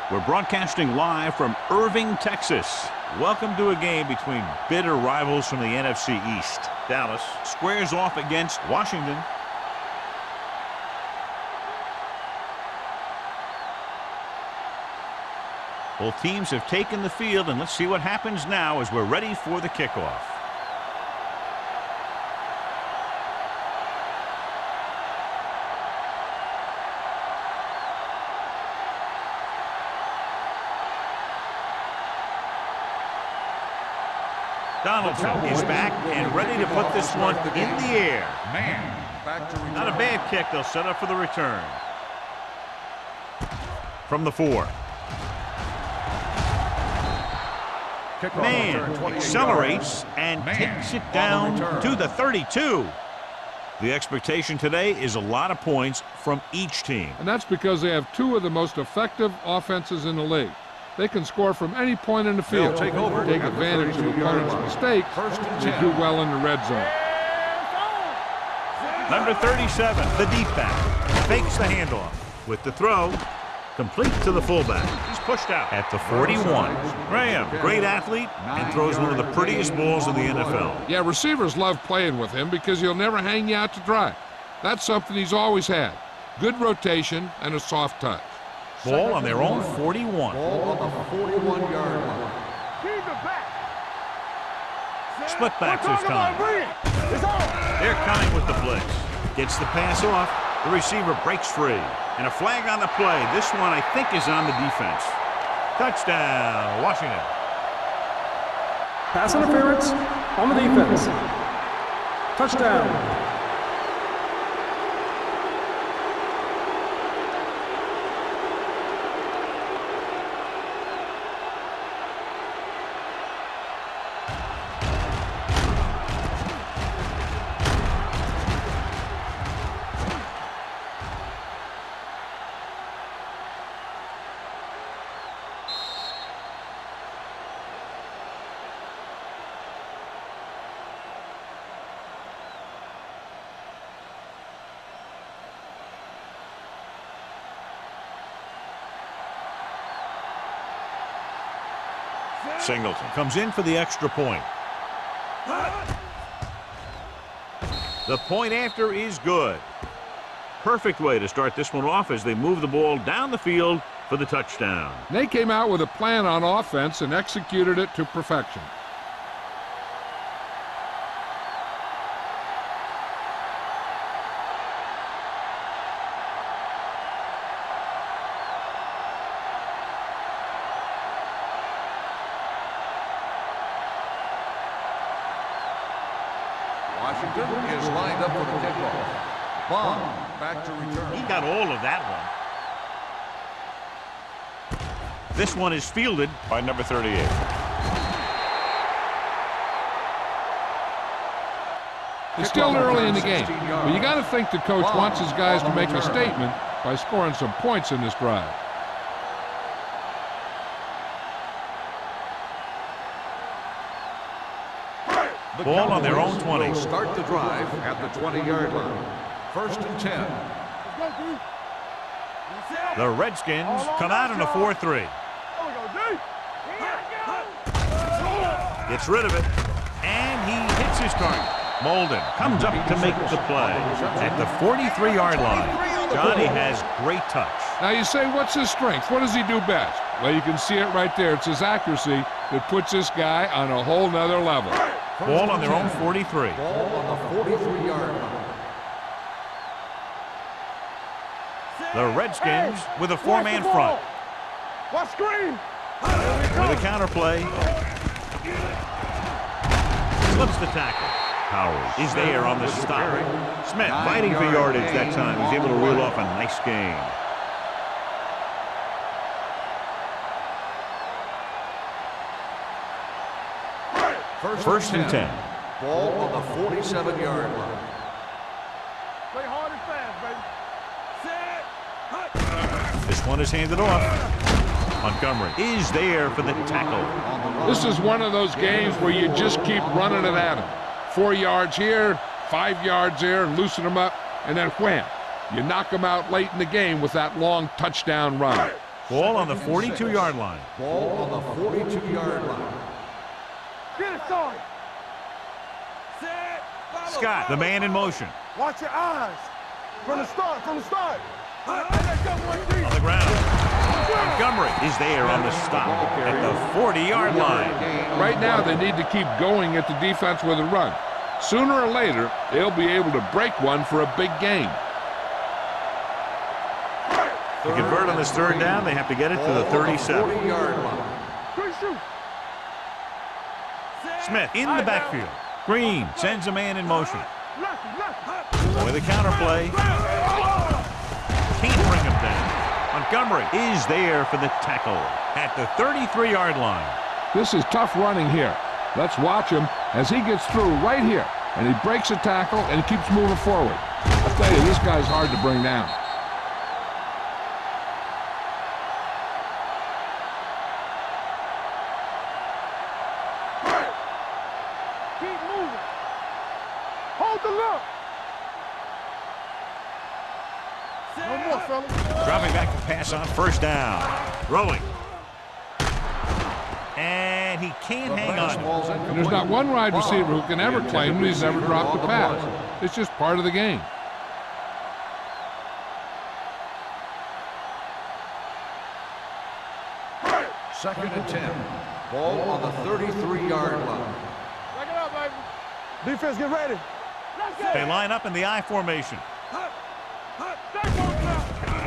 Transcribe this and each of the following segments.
We're broadcasting live from Irving, Texas. Welcome to a game between bitter rivals from the NFC East. Dallas squares off against Washington. Both teams have taken the field, and let's see what happens now as we're ready for the kickoff. Donaldson is back and ready to put this one in the air. Not a bad kick. They'll set up for the return. From the 4. Man accelerates and takes it down to the 32. The expectation today is a lot of points from each team. And that's because they have two of the most effective offenses in the league. They can score from any point in the field, take advantage of opponents' mistakes, and do well in the red zone. Number 37, the deep back, fakes the handoff with the throw, complete to the fullback. He's pushed out at the 41. Graham, great athlete, and throws one of the prettiest balls in the NFL. Yeah, receivers love playing with him because he'll never hang you out to dry. That's something he's always had. Good rotation and a soft touch. Ball on their own 41. Ball on the 41-yard line. Split back this time. They're coming with the blitz. Gets the pass off. The receiver breaks free. And a flag on the play. This one, I think, is on the defense. Touchdown, Washington. Pass interference on the defense. Touchdown. Singleton comes in for the extra point. The point after is good. Perfect way to start this one off as they move the ball down the field for the touchdown. They came out with a plan on offense and executed it to perfection. Washington is lined up for the kickoff. Bond back to return. He got all of that one. This one is fielded by number 38. It's still early in the game, but you got to think the coach wants his guys to make a statement by scoring some points in this drive. Ball on their own 20. Start the drive at the 20-yard line. 1st and 10. The Redskins come out in a 4-3. Gets rid of it, and he hits his target. Molden comes up to make the play at the 43-yard line. Johnny has great touch. Now you say, what's his strength? What does he do best? Well, you can see it right there. It's his accuracy that puts this guy on a whole nother level. Ball on their own 43. Ball on the 43-yard line. The Redskins with a 4-man front. Watch screen. With a counterplay. Slips the tackle. Howard is there on the stop. Smith fighting for yardage that time. He's able to reel off a nice gain. First and 10. Ball on the 47-yard line. Play hard and fast, baby. This one is handed off. Montgomery is there for the tackle. This is one of those games where you just keep running it at him. 4 yards here, 5 yards there, and loosen them up, and then wham. You knock them out late in the game with that long touchdown run. Ball on the 42-yard line. Ball on the 42-yard line. Get it started. Scott, the man in motion. Watch your eyes. From the start. On the ground. Montgomery is there on the stop at the 40-yard line. Right now, they need to keep going at the defense with a run. Sooner or later, they'll be able to break one for a big gain. To convert on this third down, they have to get it to the 37. Smith in the backfield. Green sends a man in motion. With a counterplay. Can't bring him down. Montgomery is there for the tackle at the 33-yard line. This is tough running here. Let's watch him as he gets through right here. And he breaks a tackle and he keeps moving forward. I'll tell you, this guy's hard to bring down. Keep moving. Hold the look. No more, fellas. Dropping back to pass on first down. Rolling. And he can't hang on. And there's not one wide receiver who can ever claim that he's never dropped a pass. It's just part of the game. Second and 10. Ball on the 33-yard line. Back it up, baby. Defense, get ready. They line up in the I formation.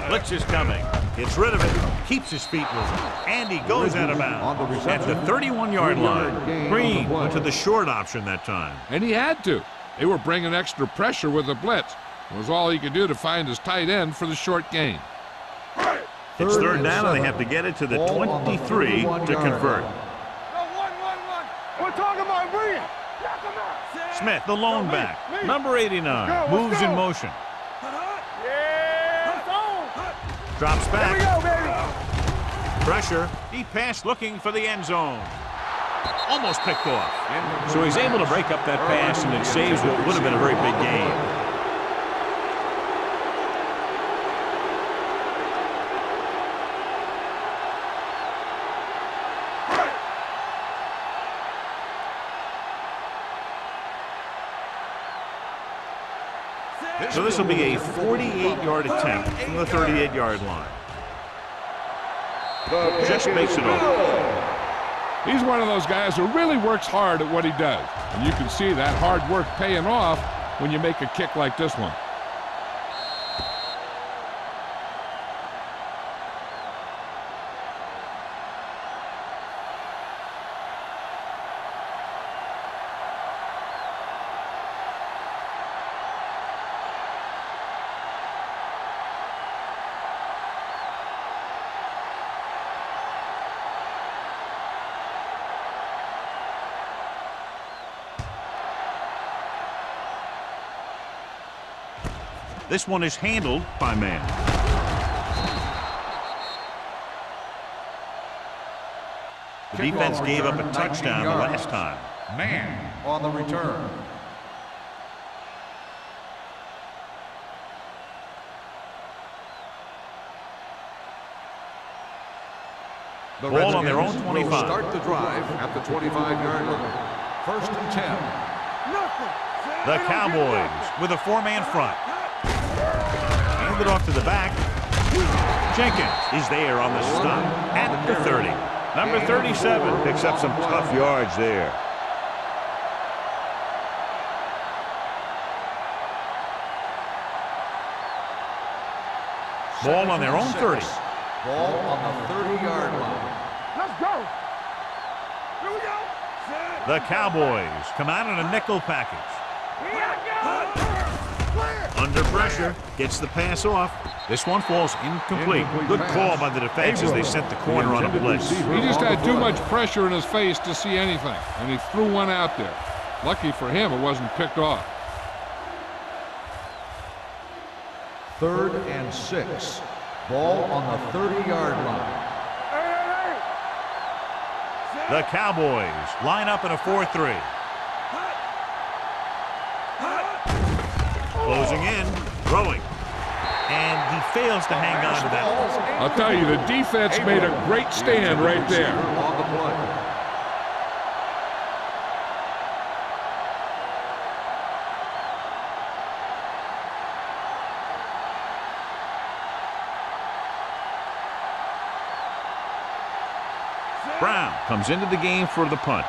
Blitz is coming. Gets rid of it. Keeps his feet moving. And he goes out of bounds at the 31-yard line. Green went to the short option that time. And he had to. They were bringing extra pressure with the blitz. It was all he could do to find his tight end for the short gain. It's third down, and they have to get it to the 23 to convert. We're talking about bring. Smith, the lone back. Number 89. Moves in motion. Drops back. Here we go, baby. Pressure. Deep pass looking for the end zone. Almost picked off. So he's able to break up that pass, and it saves what would have been a very big gain. So this will be a 48-yard attempt from the 38-yard line. Just makes it over. He's one of those guys who really works hard at what he does. And you can see that hard work paying off when you make a kick like this one. This one is handled by man. The defense gave up a touchdown the last time. Man on the return. The Ball on their own Redskins 25. will start the drive at the 25-yard line. First and 10. The Cowboys with a four-man front. Hand it off to the back. Jenkins is there on the stop at the 30. Number 37 picks up some tough yards there. Ball on their own 30. Ball on the 30-yard line. Let's go. Here we go. The Cowboys come out in a nickel package. Under pressure, gets the pass off. This one falls incomplete. Good call by the defense as they sent the corner on a blitz. He just had too much pressure in his face to see anything, and he threw one out there. Lucky for him, it wasn't picked off. 3rd and 6. Ball on the 30-yard line. The Cowboys line up in a 4-3. Closing in, throwing. And he fails to hang on to that. I'll tell you, the defense made a great stand right there. On the play. Brown comes into the game for the punt.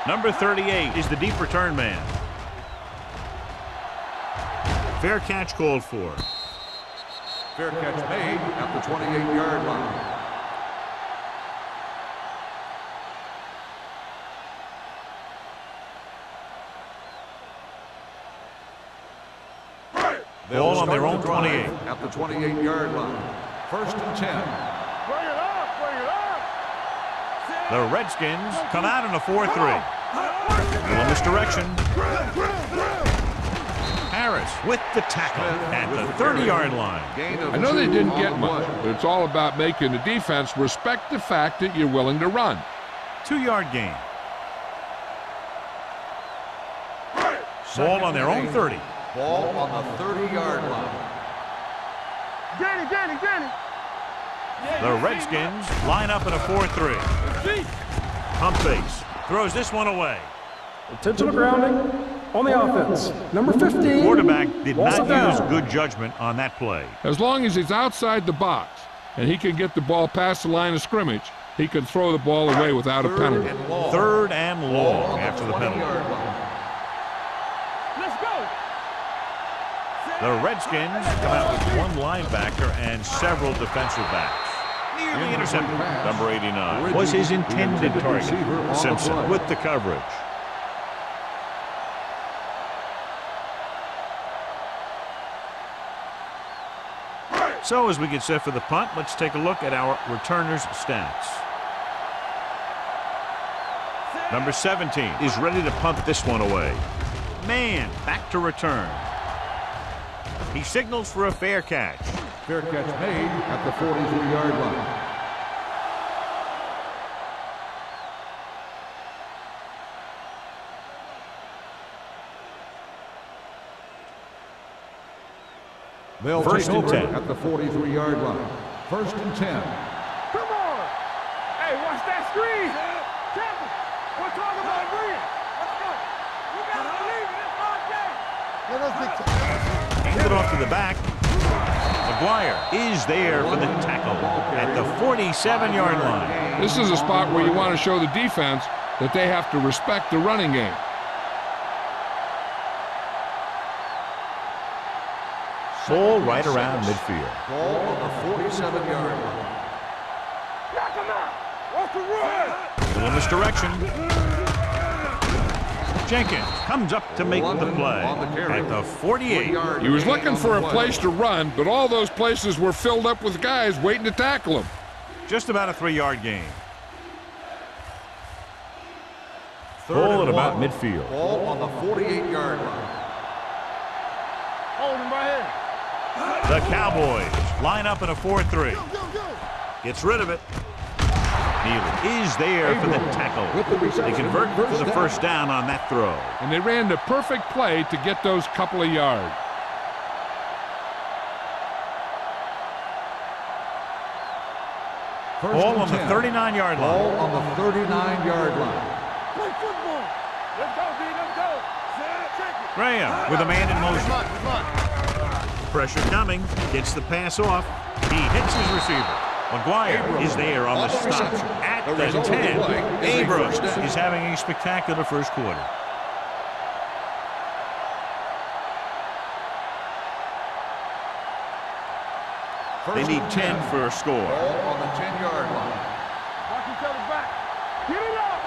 Number 38 is the deep return man. Fair catch called for. Fair catch made at the 28-yard line. Ball on their own 28. At the 28-yard line. 1st and 10. Bring it up, bring it up. The Redskins come out in a 4-3. Little misdirection. Harris with the tackle at the 30-yard line. I know they didn't get much, but it's all about making the defense respect the fact that you're willing to run. 2-yard gain. Ball on their own 30. Ball on the 30-yard line. Danny. The Redskins line up in a 4-3. Pump fakes. Throws this one away. Intentional grounding on the offense. Number 15. Quarterback did Ball's not down. use good judgment on that play. As long as he's outside the box and he can get the ball past the line of scrimmage, he can throw the ball away without a penalty. 3rd and long after the penalty. Let's go. The Redskins come out with one linebacker and several defensive backs. Nearly intercepted. Number 89 was his intended target. Simpson with the coverage. So as we get set for the punt, let's take a look at our returners' stats. Number 17 is ready to punt this one away. Man back to return. He signals for a fair catch. Fair catch made at the 43-yard line. They'll 1st take and over 10. at the 43-yard line. 1st and 10. Come on. Hey, watch that screen. Tackle. We're talking about bringing. Let's go. We got to believe it. It's our game. Let us dictate. Hand it off to the back. McGuire is there for the tackle at the 47-yard line. This is a spot where you want to show the defense that they have to respect the running game. Ball right around midfield. Ball on the 47-yard line. Knock him out. Off the run. Little misdirection. Jenkins comes up to make the play at the 48. He was looking for a place to run, but all those places were filled up with guys waiting to tackle him. Just about a 3-yard gain. Ball at about midfield. Ball on the 48-yard line. Hold him right here. The Cowboys line up in a 4-3. Gets rid of it. Neely is there for the tackle. They convert for the first down on that throw. And they ran the perfect play to get those couple of yards. Ball on the 39-yard line. Ball on the 39-yard line. Play football. Let's go, D. Let's go. Check it. Graham with a man in motion. Pressure coming. Gets the pass off. He hits his receiver. McGuire is there on the stop at the 10. Abrams is having a spectacular first quarter. They need 10 for a score. Ball on the 10-yard line. Watch each other back. Get it up.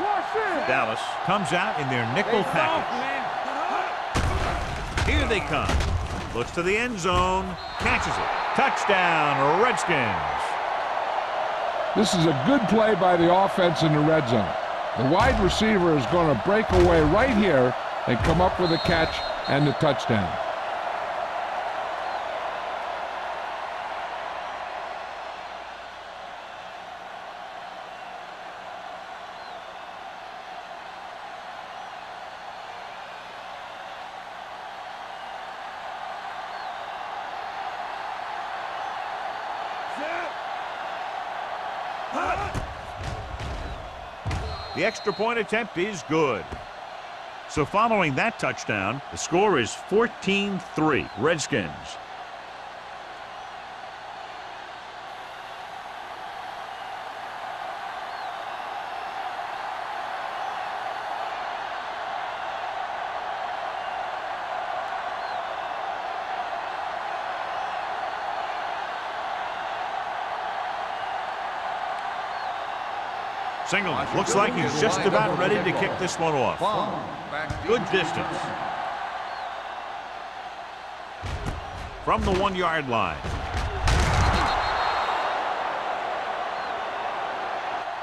Wash in. Dallas comes out in their nickel package. Here they come. Looks to the end zone. Catches it. Touchdown, Redskins. This is a good play by the offense in the red zone. The wide receiver is going to break away right here and come up with a catch and the touchdown. The extra point attempt is good. So following that touchdown, the score is 14-3, Redskins. Single looks like he's just about ready to kick this one off. Good distance. From the 1-yard line.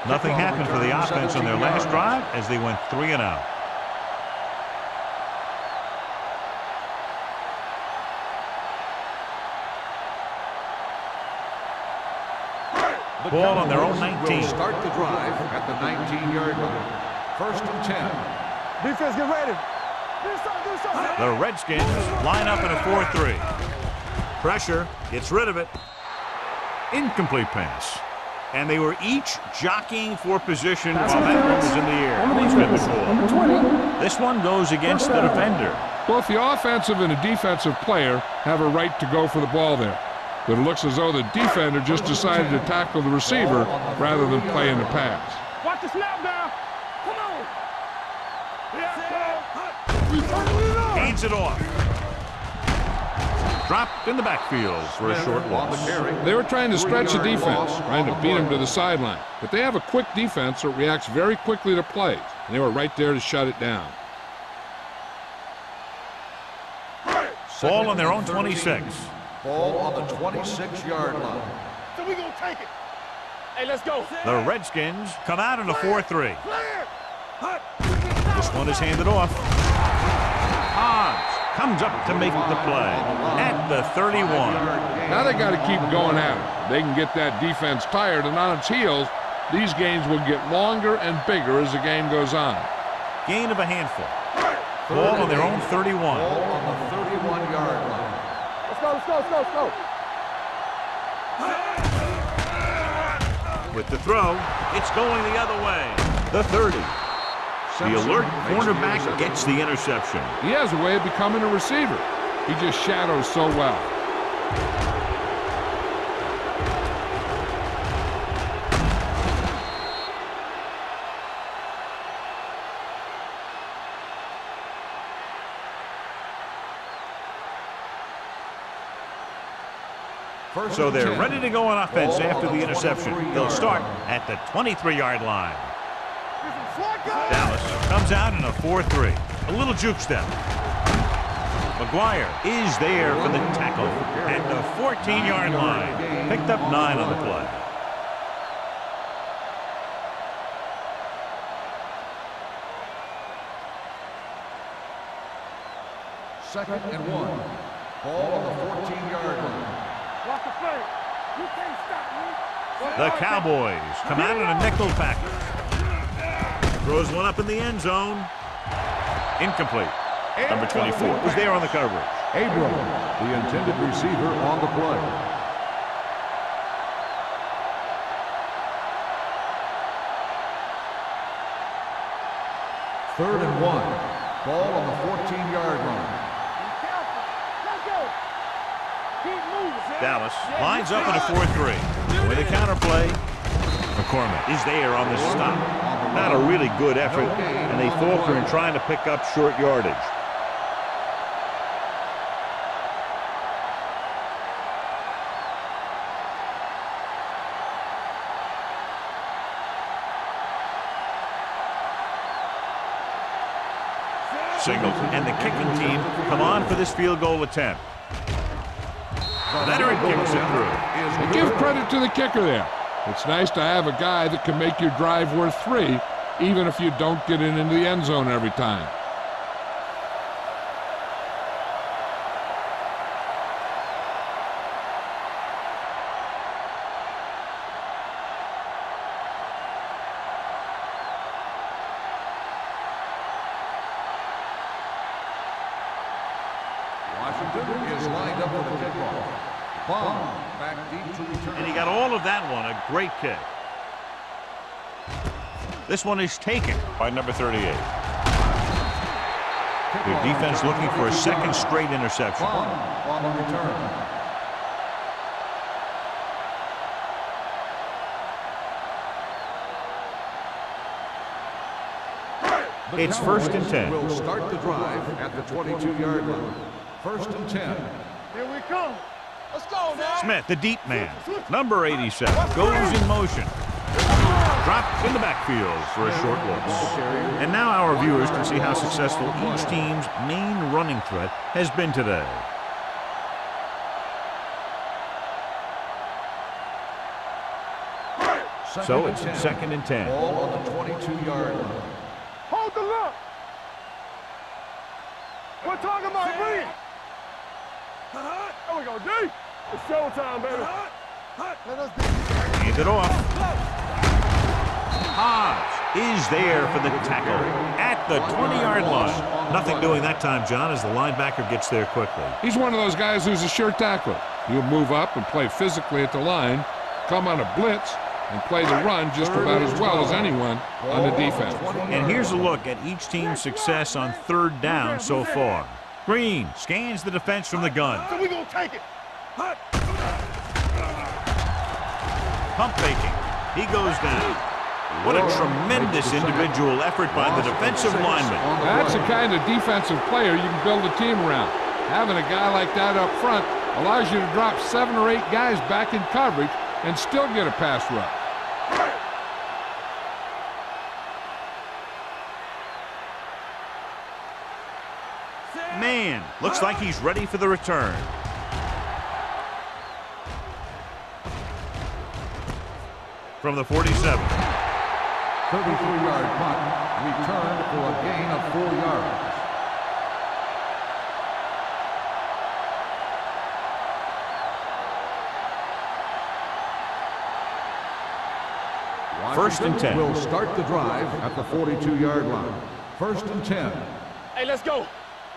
Nothing happened for the offense on their last drive as they went 3 and out. Ball on their own 19. Will start the drive at the 19-yard line. 1st and 10. Defense, get ready. Do something. The Redskins line up in a 4-3. Pressure, gets rid of it. Incomplete pass. And they were each jockeying for position while that one was in the air. Who's got the ball? Number 20. This one goes against the defender. Both the offensive and the defensive player have a right to go for the ball there. But it looks as though the defender just decided to tackle the receiver rather than play in the pass. Watch the snap now. Come on. Hands it off. Dropped in the backfield for a short loss. They were trying to stretch the defense, trying to beat him to the sideline. But they have a quick defense that reacts very quickly to plays. And they were right there to shut it down. Ball on their own 26. Ball on the 26-yard line. So we gonna take it. Hey, let's go. The Redskins come out in a 4-3. This one is handed off. Hobbs comes up to make the play at the 31. Now they got to keep going at it. They can get that defense tired and on its heels. These games will get longer and bigger as the game goes on. Gain of a handful. Ball on their own 31. Ball on the 31-yard line. Let's go. With the throw, it's going the other way. The 30. The alert cornerback gets the interception. He has a way of becoming a receiver. He just shadows so well. So they're ready to go on offense after the interception. They'll start at the 23-yard line. Dallas comes out in a 4-3. A little juke step. McGuire is there for the tackle at the 14-yard line. Picked up 9 on the play. Second and 1. Ball on the 14-yard line. Watch the play. You can't stop me. The Cowboys come out in a nickel package. Throws one up in the end zone. Incomplete. Number 24 was there on the coverage. Abram, the intended receiver on the play. Third and 1. Ball on the 14-yard line. Dallas lines up in a 4-3. With a counterplay, McCormick is there on the stop. Not a really good effort, and they falter in trying to pick up short yardage. Signals and the kicking team come on for this field goal attempt. Veteran kicks it through. And give credit to the kicker there. It's nice to have a guy that can make your drive worth 3, even if you don't get it into the end zone every time. Washington is lined up for the kickoff. Bond back deep to return. And he got all of that one, a great kick. This one is taken by number 38. Their defense looking for a second straight interception. Bond on the return. It's 1st and 10. Will start the drive at the 22-yard line. 1st and 10. Here we come. Let's go now. Smith, the deep man, number 87, goes in motion. Dropped in the backfield for a short loss. And now our viewers can see how successful each team's main running threat has been today. So it's 2nd and 10. Ball on the 22-yard line. Hold the look. We're talking about bring it. There we go, D. It's showtime, baby. Let us Hand it off. Hodge is there for the tackle at the 20-yard line. Nothing doing that time, John, as the linebacker gets there quickly. He's one of those guys who's a sure tackler. He'll move up and play physically at the line, come on a blitz, and play the run just about as well as anyone on the defense. And here's a look at each team's success on 3rd down so far. Green scans the defense from the gun. So we gonna take it. Pump faking. He goes down. What a tremendous individual effort by the defensive lineman. That's the kind of defensive player you can build a team around. Having a guy like that up front allows you to drop 7 or 8 guys back in coverage and still get a pass rush. Man, looks like he's ready for the return. From the 47. 33-yard punt, returned for a gain of 4 yards. First and 10. Will start the drive at the 42-yard line. 1st and 10. Hey, let's go.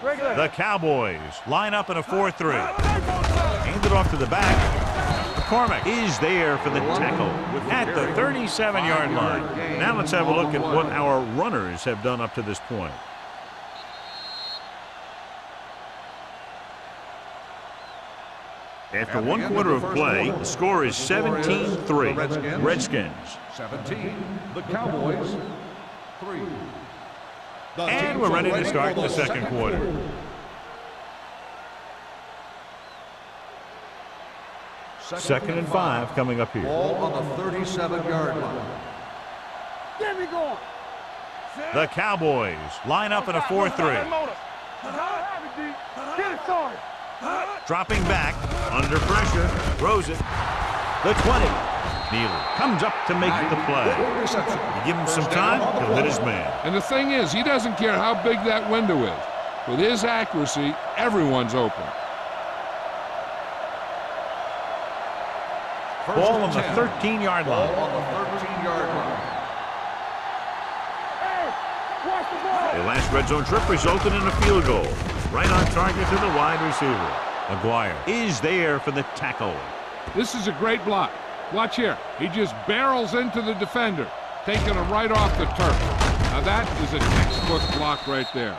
Regular. The Cowboys line up in a 4-3. Hand it off to the back. McCormick is there for the tackle at the 37-yard line. Now let's have a look at what our runners have done up to this point. After 1 quarter of play, the score is 17-3. Redskins. 17. The Cowboys. 3. And we're ready to start the second quarter. Second and 5 coming up here. Ball on the 37-yard line. Get me going. The Cowboys line up in a 4-3. Get it started. Dropping back, under pressure, throws it. The 20. Neely comes up to make the play. You give him some time, he'll hit his man. And the thing is, he doesn't care how big that window is. With his accuracy, everyone's open. Ball on the 13-yard line. Ball on the 13-yard line. Hey, watch the ball. Their last red zone trip resulted in a field goal. Right on target to the wide receiver. McGuire is there for the tackle. This is a great block. Watch here. He just barrels into the defender, taking him right off the turf. Now that is a textbook block right there.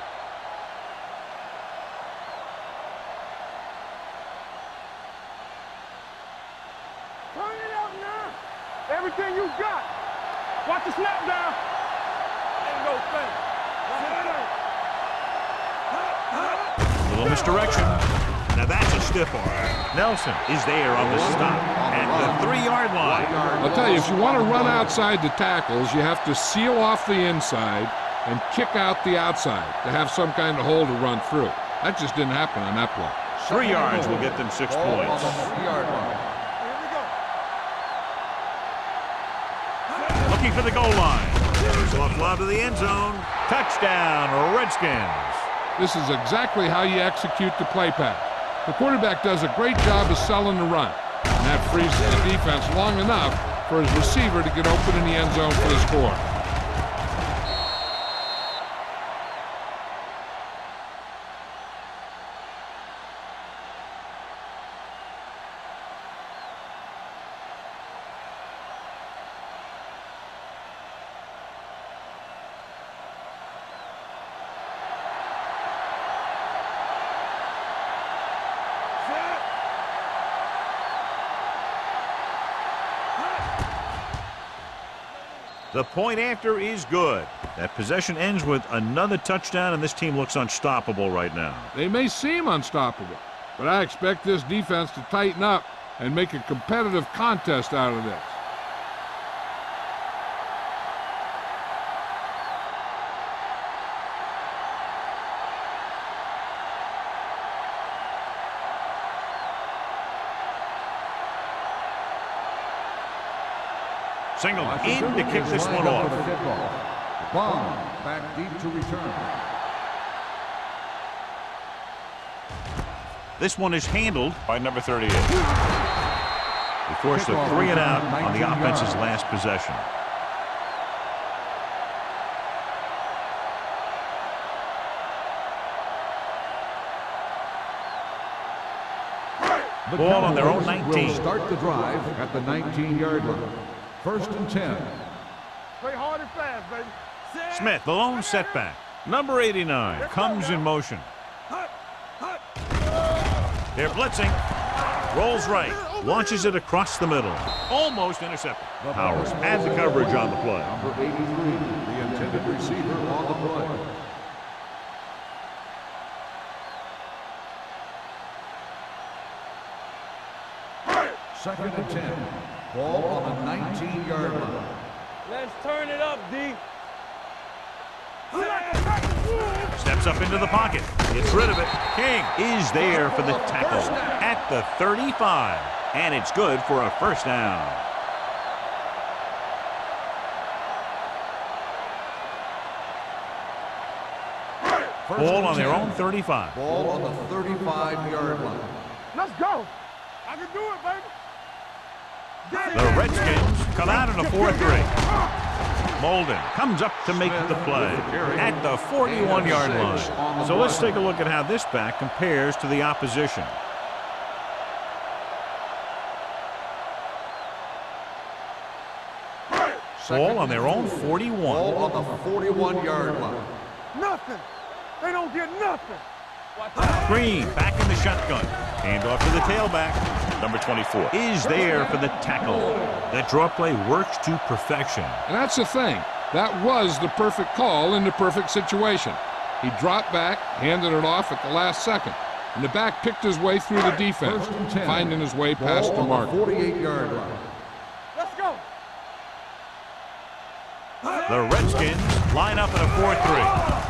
Turn it out now. Everything you got. Watch the snap down. Ain't no thing. Little misdirection. Now that's a stiff arm. Nelson is there on the stop at the 3-yard line. I'll tell you, if you want to run outside the tackles, you have to seal off the inside and kick out the outside to have some kind of hole to run through. That just didn't happen on that play. 3 yards will get them 6 Ball points. on the 3-yard line. Here we go. Looking for the goal line. Soft lob to the end zone. Touchdown, Redskins. This is exactly how you execute the play pass. The quarterback does a great job of selling the run, and that frees the defense long enough for his receiver to get open in the end zone for the score. The point after is good. That possession ends with another touchdown, and this team looks unstoppable right now. They may seem unstoppable, but I expect this defense to tighten up and make a competitive contest out of this. Single in to kick this one off. Bomb back deep to return. This one is handled by number 38. They forced a 3 and out on the offense's last possession. Ball on their own 19. Will start the drive at the 19-yard line. 1st and 10. Play hard and fast, baby. Smith, the lone setback. Number 89 comes in motion. They're blitzing. Rolls right. Launches it across the middle. Almost intercepted. Powers had the coverage on the play. Number 83, the intended receiver on the play. Second and 10. Ball on the 19-yard line. Let's turn it up, D. Steps up into the pocket. Gets rid of it. King is there for the tackle at the 35. And it's good for a 1st down. Ball on their own 35. Ball on the 35-yard line. Let's go. I can do it, baby. The Redskins come out in a 4-3. Molden comes up to make the play at the 41-yard line. So let's take a look at how this back compares to the opposition. Ball on their own 41. Ball on the 41-yard line. Nothing. They don't get nothing. Green back in the shotgun. Hand off to the tailback. Number 24 is there for the tackle. That draw play works to perfection. And that's the thing. That was the perfect call in the perfect situation. He dropped back, handed it off at the last second, and the back picked his way through the defense, finding his way past the mark. 48-yard line. Let's go. The Redskins line up in a 4-3.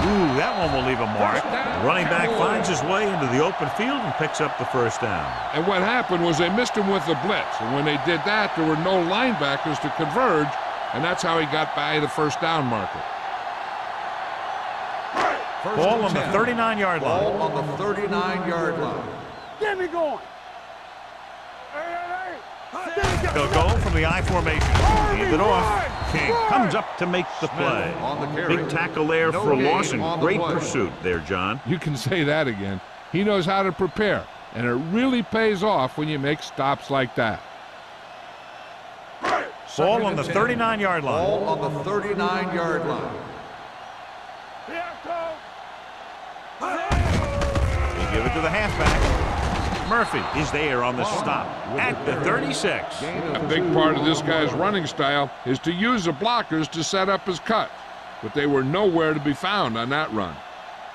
Ooh, that one will leave a mark. The running back finds his way into the open field and picks up the 1st down. And what happened was they missed him with the blitz. And when they did that, there were no linebackers to converge, and that's how he got by the 1st down marker. Ball on the 39-yard line. Ball on the 39-yard line. Get me going. Hey. They'll go from the I formation. Hand it off. King comes up to make the play. Big tackle there for a loss and great pursuit there, John. You can say that again. He knows how to prepare, and it really pays off when you make stops like that. Ball on the 39-yard line. Ball on the 39-yard line. They give it to the halfback. Murphy is there on the stop at the 36. A big part of this guy's running style is to use the blockers to set up his cut, but they were nowhere to be found on that run.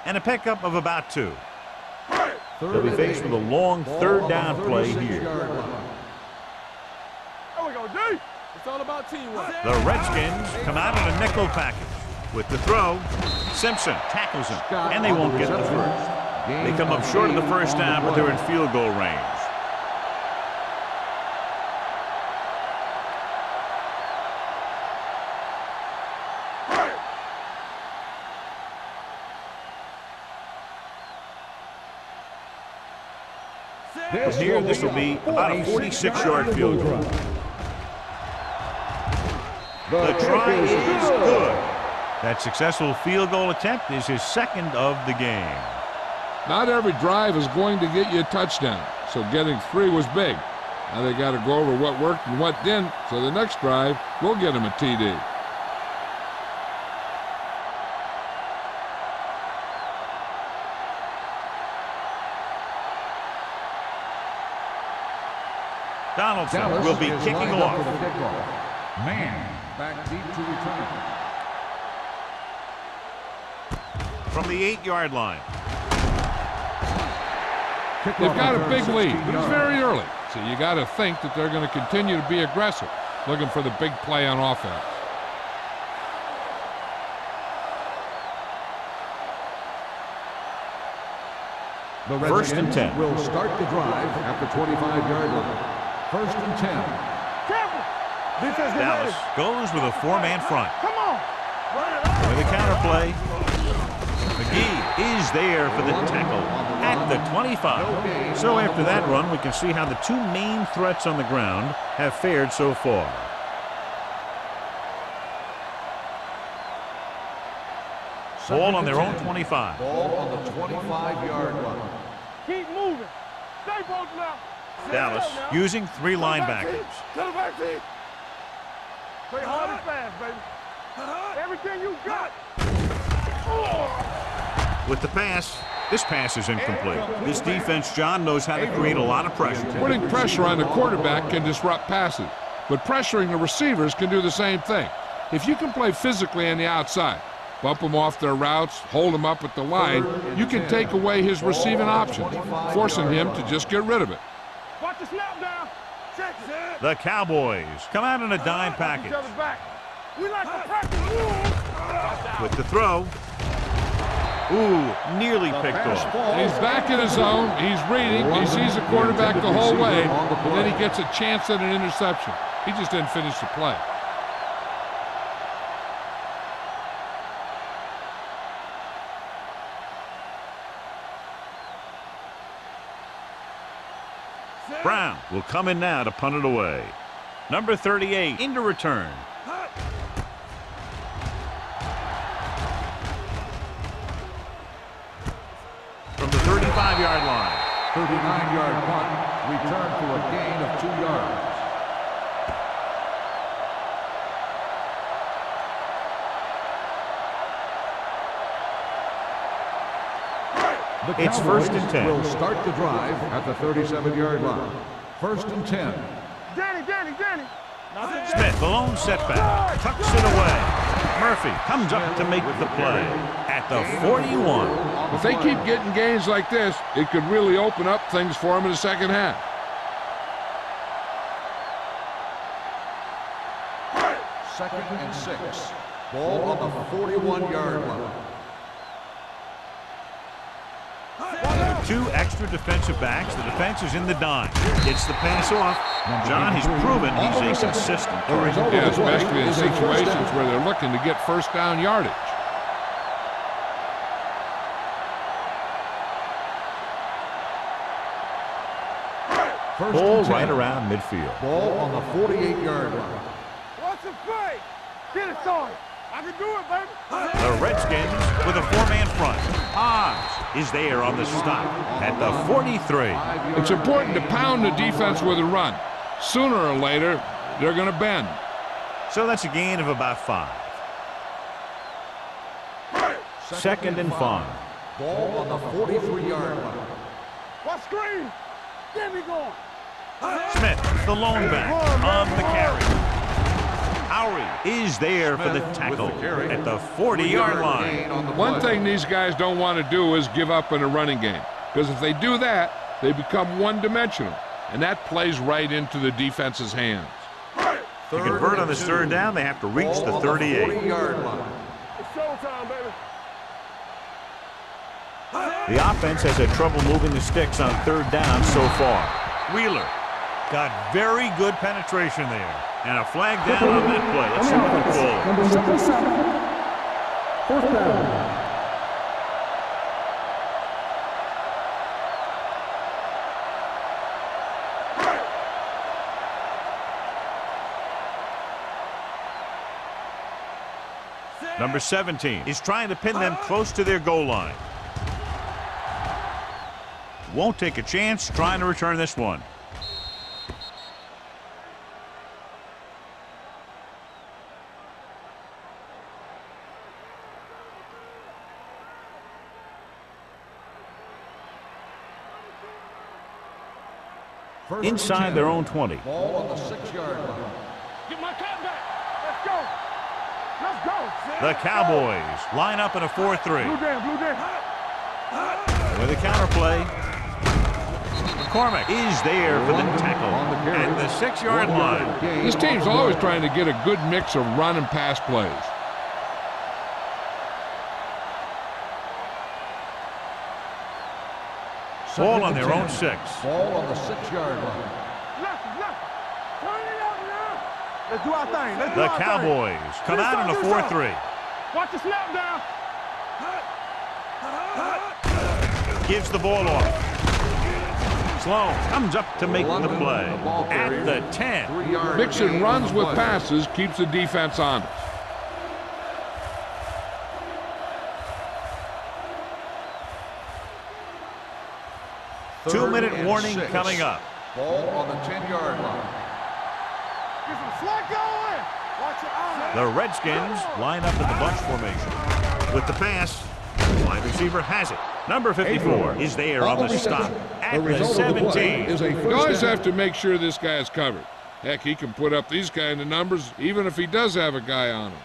And a pickup of about 2. They'll be faced with a long 3rd down play here. There we go, D. It's all about teamwork. The Redskins come out in a nickel package. With the throw, Simpson tackles him, and they won't get the 1st. They come up short of the first down, but they're in field goal range. From here, this will be about a 46-yard field goal. The try is good. That successful field goal attempt is his second of the game. Not every drive is going to get you a touchdown, so getting 3 was big. Now they got to go over what worked and what didn't, so the next drive will get him a TD. Donaldson will be kicking off. Man, back deep to return. From the 8-yard line. They've got a big lead, but it's very early, so you got to think that they're going to continue to be aggressive, looking for the big play on offense. The First and 10. Will start the drive at the 25-yard line. First and 10. Dallas goes with a 4-man front. Come on. With a counter play. McGee is there for the tackle at the 25. So after that run, we can see how the 2 main threats on the ground have fared so far. Ball on their own 25. Ball on the 25-yard line. Keep moving. Stay posted up. Dallas using 3 linebackers. To the back team. Play hard and fast, baby. Everything you got. With the pass, this pass is incomplete. This defense, John, knows how to create a lot of pressure. Putting pressure on the quarterback can disrupt passes, but pressuring the receivers can do the same thing. If you can play physically on the outside, bump them off their routes, hold them up at the line, you can take away his receiving options, forcing him to just get rid of it. Watch the snap down. The Cowboys come out in a dime package. We like to practice. With the throw. Ooh, nearly picked off. He's back in his zone. He's reading. He sees the quarterback the whole way, and then he gets a chance at an interception. He just didn't finish the play. Brown will come in now to punt it away. Number 38 into return. From the 35-yard line. 39-yard punt, return for a gain of 2 yards. It's first and 10. Will start the drive at the 37-yard line. First and 10. Danny. Smith, the lone setback, tucks it away. Murphy comes up to make the play at the 41. If they keep getting gains like this, it could really open up things for them in the second half. Second and 6. Ball on the 41-yard line. 2 extra defensive backs. The defense is in the dime. Gets the pass off. John has proven he's a consistent target. Yeah, especially in situations where they're looking to get first down yardage. Ball right around midfield. Ball on the 48-yard line. What's the play? Get it started. I can do it, baby. The Redskins with a 4-man front. Hobbs is there on the stop at the 43. It's important to pound the defense with a run. Sooner or later, they're going to bend. So that's a gain of about 5. Second and 5. Ball on the 43-yard line. What screen? Get me going. Smith, the lone back, on the carry. Howery is there for the tackle at the 40-yard line. One thing these guys don't want to do is give up in a running game, because if they do that, they become one-dimensional, and that plays right into the defense's hands. To convert on this third down, they have to reach the 38. 40-yard line. It's showtime, baby. The offense has had trouble moving the sticks on third down so far. Wheeler got very good penetration there. And a flag down on that play. Let's see what the call is. Number 77. Fourth down. Number 17 is trying to pin them close to their goal line. Won't take a chance trying to return this one. Inside their own 20. Ball on the 6-yard line. Get my cat back. Let's go. Let's go. The Cowboys line up in a 4-3. Blue jam. With a counter play. McCormick is there for the tackle at the 6-yard line. This team's always trying to get a good mix of run and pass plays. Ball on their own 6. Ball on the 6-yard line. Left. Turn it out now. Let's do our thing. Let's do The our Cowboys thing. come out in a 4-3. Watch the snap down. Gives the ball off. Sloan comes up to make the play at the 10. Mixing runs with passes keeps the defense honest. Two-minute warning coming up. Ball on the 10-yard line. Get some slack going. Watch your eyes. The Redskins line up in the bunch formation. With the pass, the wide receiver has it. Number 54 is there on the stop at the 17. You always have to make sure this guy is covered. Heck, he can put up these kind of numbers even if he does have a guy on him.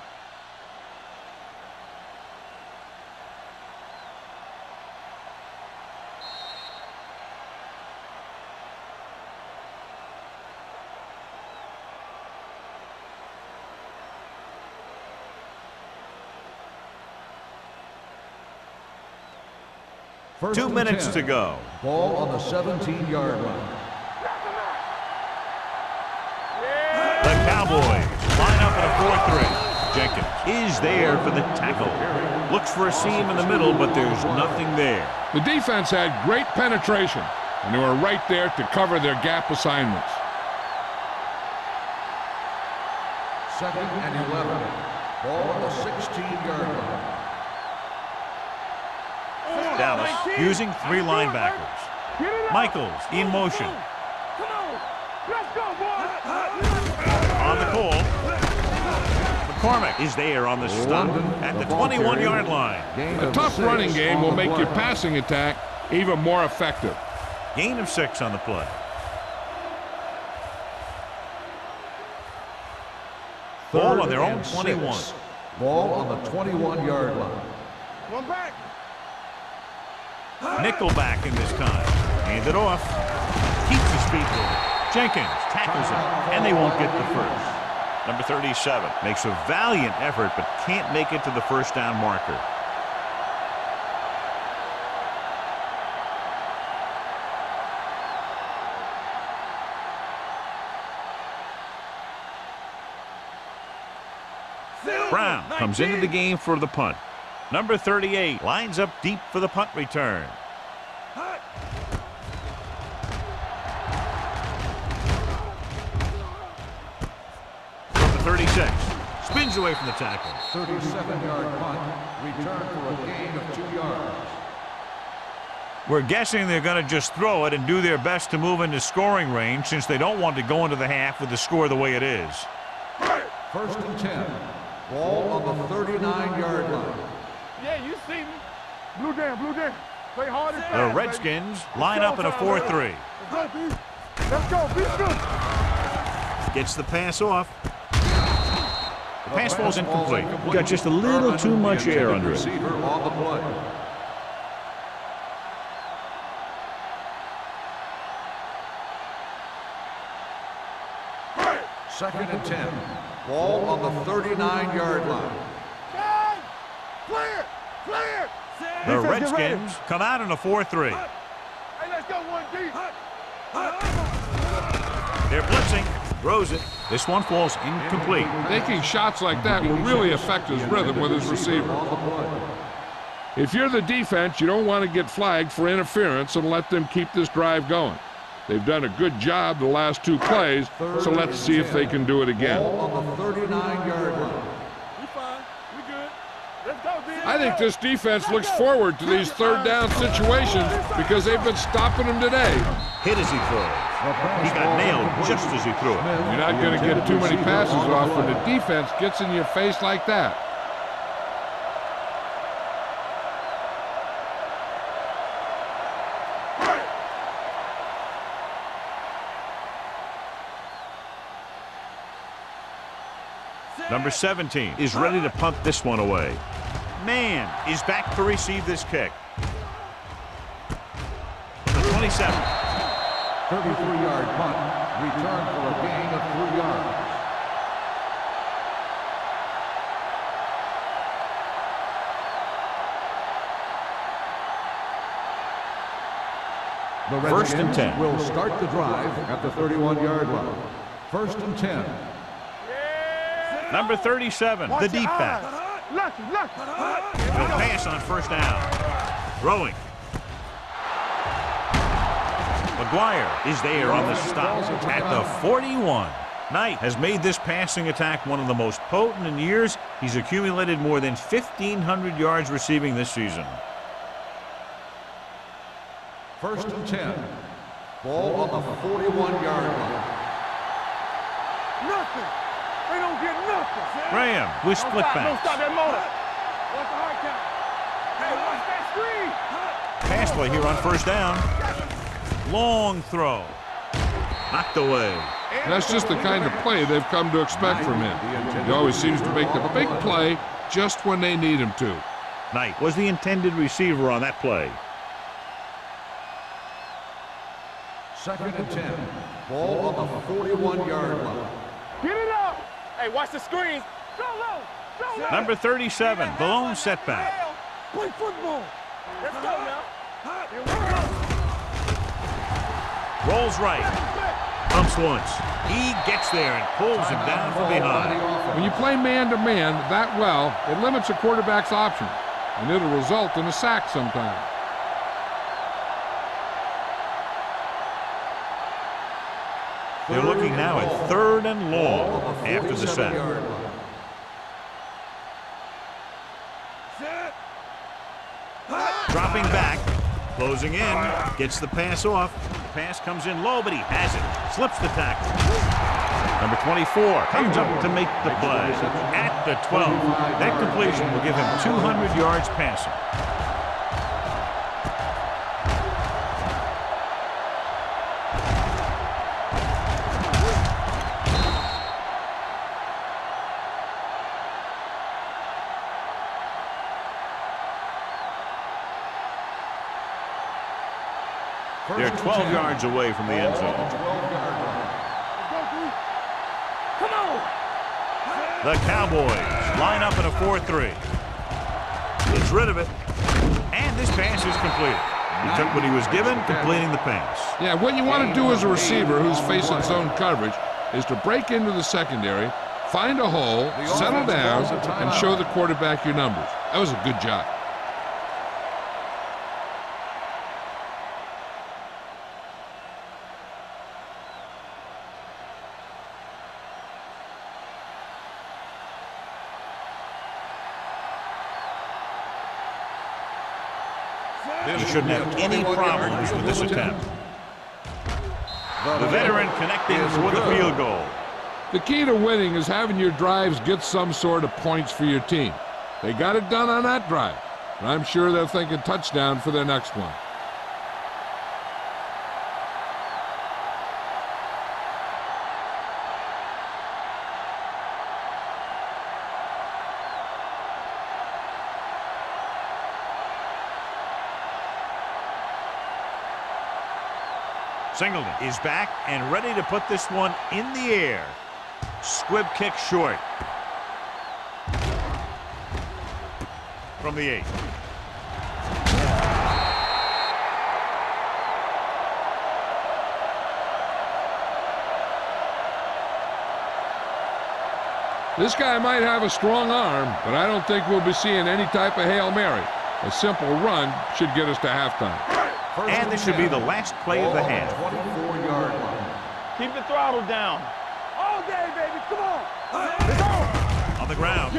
First 2 and minutes 10. to go. Ball on the 17-yard line. The Cowboys line up in a 4-3. Jenkins is there for the tackle. Looks for a seam in the middle, but there's nothing there. The defense had great penetration, and they were right there to cover their gap assignments. Second and 11. Ball on the 16-yard line. Dallas using 3 linebackers. Michaels in motion. Come on. Let's go, boy. On the call. McCormick is there on the stop at the 21-yard line. A tough running game will make your passing attack even more effective. Gain of 6 on the play. Ball on their own 21. Ball on the 21-yard line. One back. Nickelback in this time. Hand it off. Keeps his feet moving. Jenkins tackles him, and they won't get the first. Number 37 makes a valiant effort, but can't make it to the first down marker. Brown comes into the game for the punt. Number 38 lines up deep for the punt return. Number 36 spins away from the tackle. 37-yard punt. Return for a gain of 2 yards. We're guessing they're going to just throw it and do their best to move into scoring range since they don't want to go into the half with the score the way it is. First and 10. Ball on the 39-yard line. Yeah, you see me. Blue jam. Play hard and The fast, Redskins baby. line up in a 4-3. Let's go, B. Good. Gets the pass off. The pass ball's incomplete. We got just a little too much air under it. Receiver on the play. Second and 10. Ball on the 39-yard line. Clear. The Redskins come out in a 4-3. Hey, let's go one deep. They're blitzing. Throws it. This one falls incomplete. Taking shots like that will really affect his rhythm with his receiver. If you're the defense, you don't want to get flagged for interference and let them keep this drive going. They've done a good job the last two plays, so let's see if they can do it again. Ball on the 39-yard line. We fine. We good. Let's go, D. I think this defense looks forward to these third down situations because they've been stopping them today. Hit as he throws. He got nailed just as he threw it. You're not going to get too many passes off when the defense gets in your face like that. Number 17 is ready to punt this one away. Man is back to receive this kick. The 27. 33-yard punt. Return for a gain of 3 yards. The First and Redskins 10. will start the drive at the 31-yard line. First and 10. Number 37, the deep back. Lucky. He'll pass on first down. Throwing. McGuire is there on the stop at the 41. Knight has made this passing attack one of the most potent in years. He's accumulated more than 1,500 yards receiving this season. First and 10. Ball on the 41-yard line. Nothing. They don't get nothing. Graham with split Don't backs. stop that motor. Watch the hard count. Hey, watch that screen. Pass play here on first down. Long throw. Knocked away. That's just the kind of play they've come to expect from him. He always seems to make the big play just when they need him to. Knight was the intended receiver on that play. Second and 10. Ball on the 41-yard line. Get it up. Hey, watch the screen. Go low. Number 37, the lone setback. Play football. Let's go now. Here we go. Rolls right. Pumps once. He gets there and pulls him down from behind. When you play man-to-man that well, it limits a quarterback's options, and it'll result in a sack sometimes. They're looking now at 3rd and long after the sack. Dropping back, closing in, gets the pass off. Pass comes in low, but he has it. Slips the tackle. Number 24 comes up to make the play at the 12. That completion will give him 200 yards passing. They're 12 yards away from the end zone. Come on. The Cowboys line up in a 4-3. Gets rid of it. And this pass is completed. He took what he was given, completing the pass. Yeah, what you want to do as a receiver who's facing zone coverage is to break into the secondary, find a hole, settle down, and show the quarterback your numbers. That was a good job. He shouldn't have any problems with this attempt. The veteran connecting for the field goal. The key to winning is having your drives get some sort of points for your team. They got it done on that drive, and I'm sure they're thinking touchdown for their next one. Singleton is back and ready to put this one in the air. Squib kick short. From the 8. This guy might have a strong arm, but I don't think we'll be seeing any type of Hail Mary. A simple run should get us to halftime. And this should be the last play of the half. 24-yard line. Keep the throttle down. All day, baby. Come on. It's on. On the ground.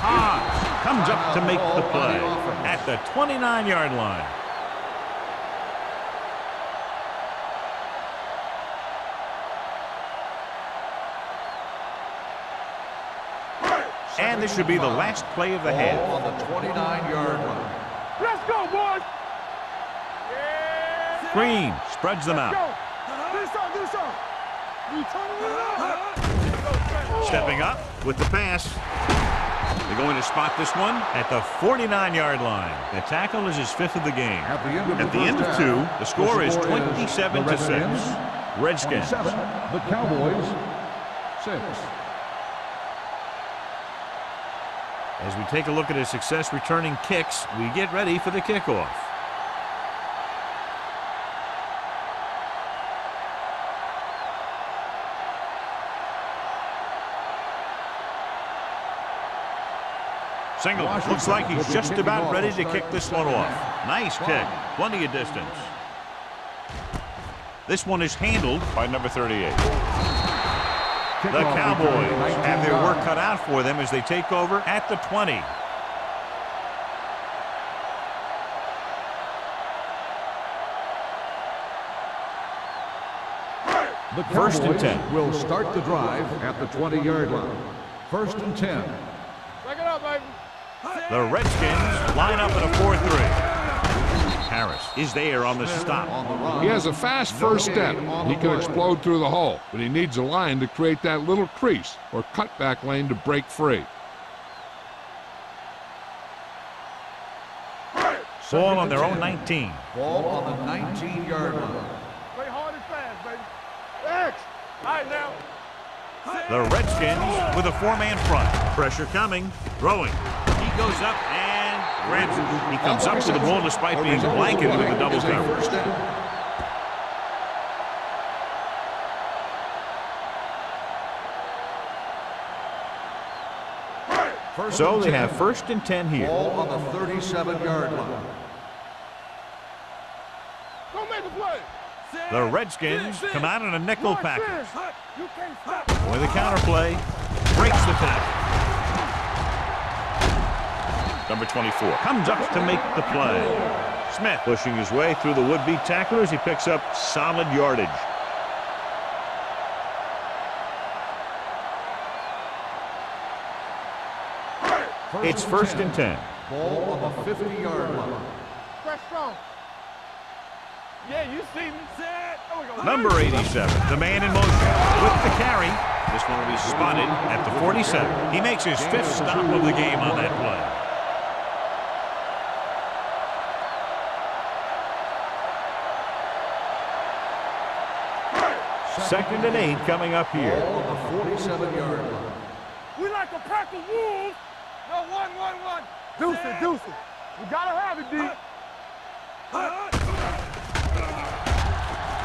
Haas comes up to make the play at the 29-yard line. And this should be the last play of the half. On the 29-yard line. Let's go, boys. Green spreads them out. Do something. You turn it up. Stepping up with the pass. They're going to spot this one at the 49-yard line. The tackle is his 5th of the game. At the End end of of 2, the score is 27-6. Redskins. 7, the Cowboys 6. As we take a look at his success returning kicks, we get ready for the kickoff. Single. Looks like he's just about ready to kick this one off. Nice kick. Plenty of distance. This one is handled by number 38. The Cowboys have their work cut out for them as they take over at the 20. The First and Cowboys 10. will start the drive at the 20-yard line. First and 10. Back it up, baby. The Redskins line up in a 4-3. Harris is there on the stop. On the run. He has a fast first step. He can explode through the hole, but he needs a line to create that little crease or cutback lane to break free. Ball on their own 19. Ball on the 19-yard line. Play hard and fast, baby. X. All right, now. The Redskins with a 4-man front. Pressure coming. Throwing. He goes up and grabs it. He comes up to the ball despite being blanketed with the double coverage. So they have first and 10 here. Ball on the 37-yard line. Don't make a play. The Redskins come out in a nickel package. You can't stop. With a counterplay, breaks the tackle. Number 24 comes up to make the play. Smith pushing his way through the would-be tacklers. He picks up solid yardage. It's first and 10. Ball on the 50-yard line. Press strong. Yeah, you see me. There we go. Number 87, the man in motion with the carry. This one will be spotted at the 47. He makes his 5th stop of the game on that play. Second and 8 coming up here. Ball on the 47-yard line. We like a pack of wolves. No, one. Deuce it. You gotta have it, D.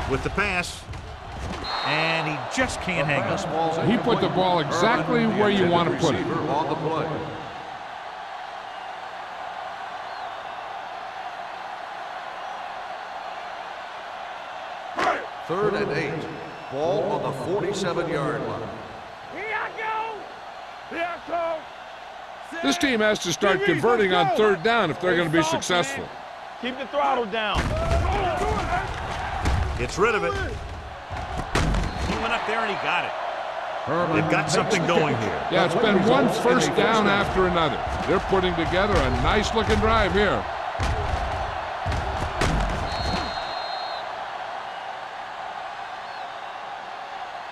With the pass, and he just can't hang on. He put the ball exactly where you want to put it. On the play. Third and 8. Ball on the 47-yard line. Here I go. This team has to start converting on third down if they're going to be successful. Keep the throttle down. Gets rid of it. He went up there and he got it. They've got something going here. Yeah, it's been one first down after another. They're putting together a nice-looking drive here.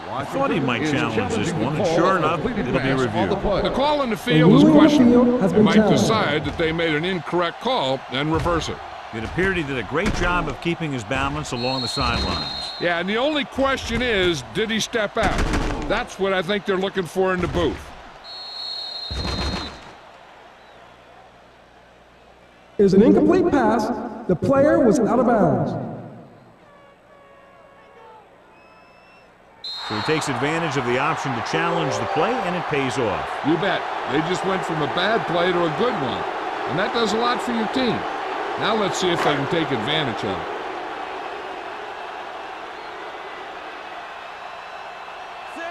I thought he might challenge this one, and sure enough, it'll be reviewed. The call in the field is questionable. They might decide that they made an incorrect call and reverse it. It appeared he did a great job of keeping his balance along the sidelines. Yeah, and the only question is, did he step out? That's what I think they're looking for in the booth. Is an incomplete pass. The player was out of bounds. So he takes advantage of the option to challenge the play, and it pays off. You bet. They just went from a bad play to a good one, and that does a lot for your team. Now let's see if they can take advantage of it.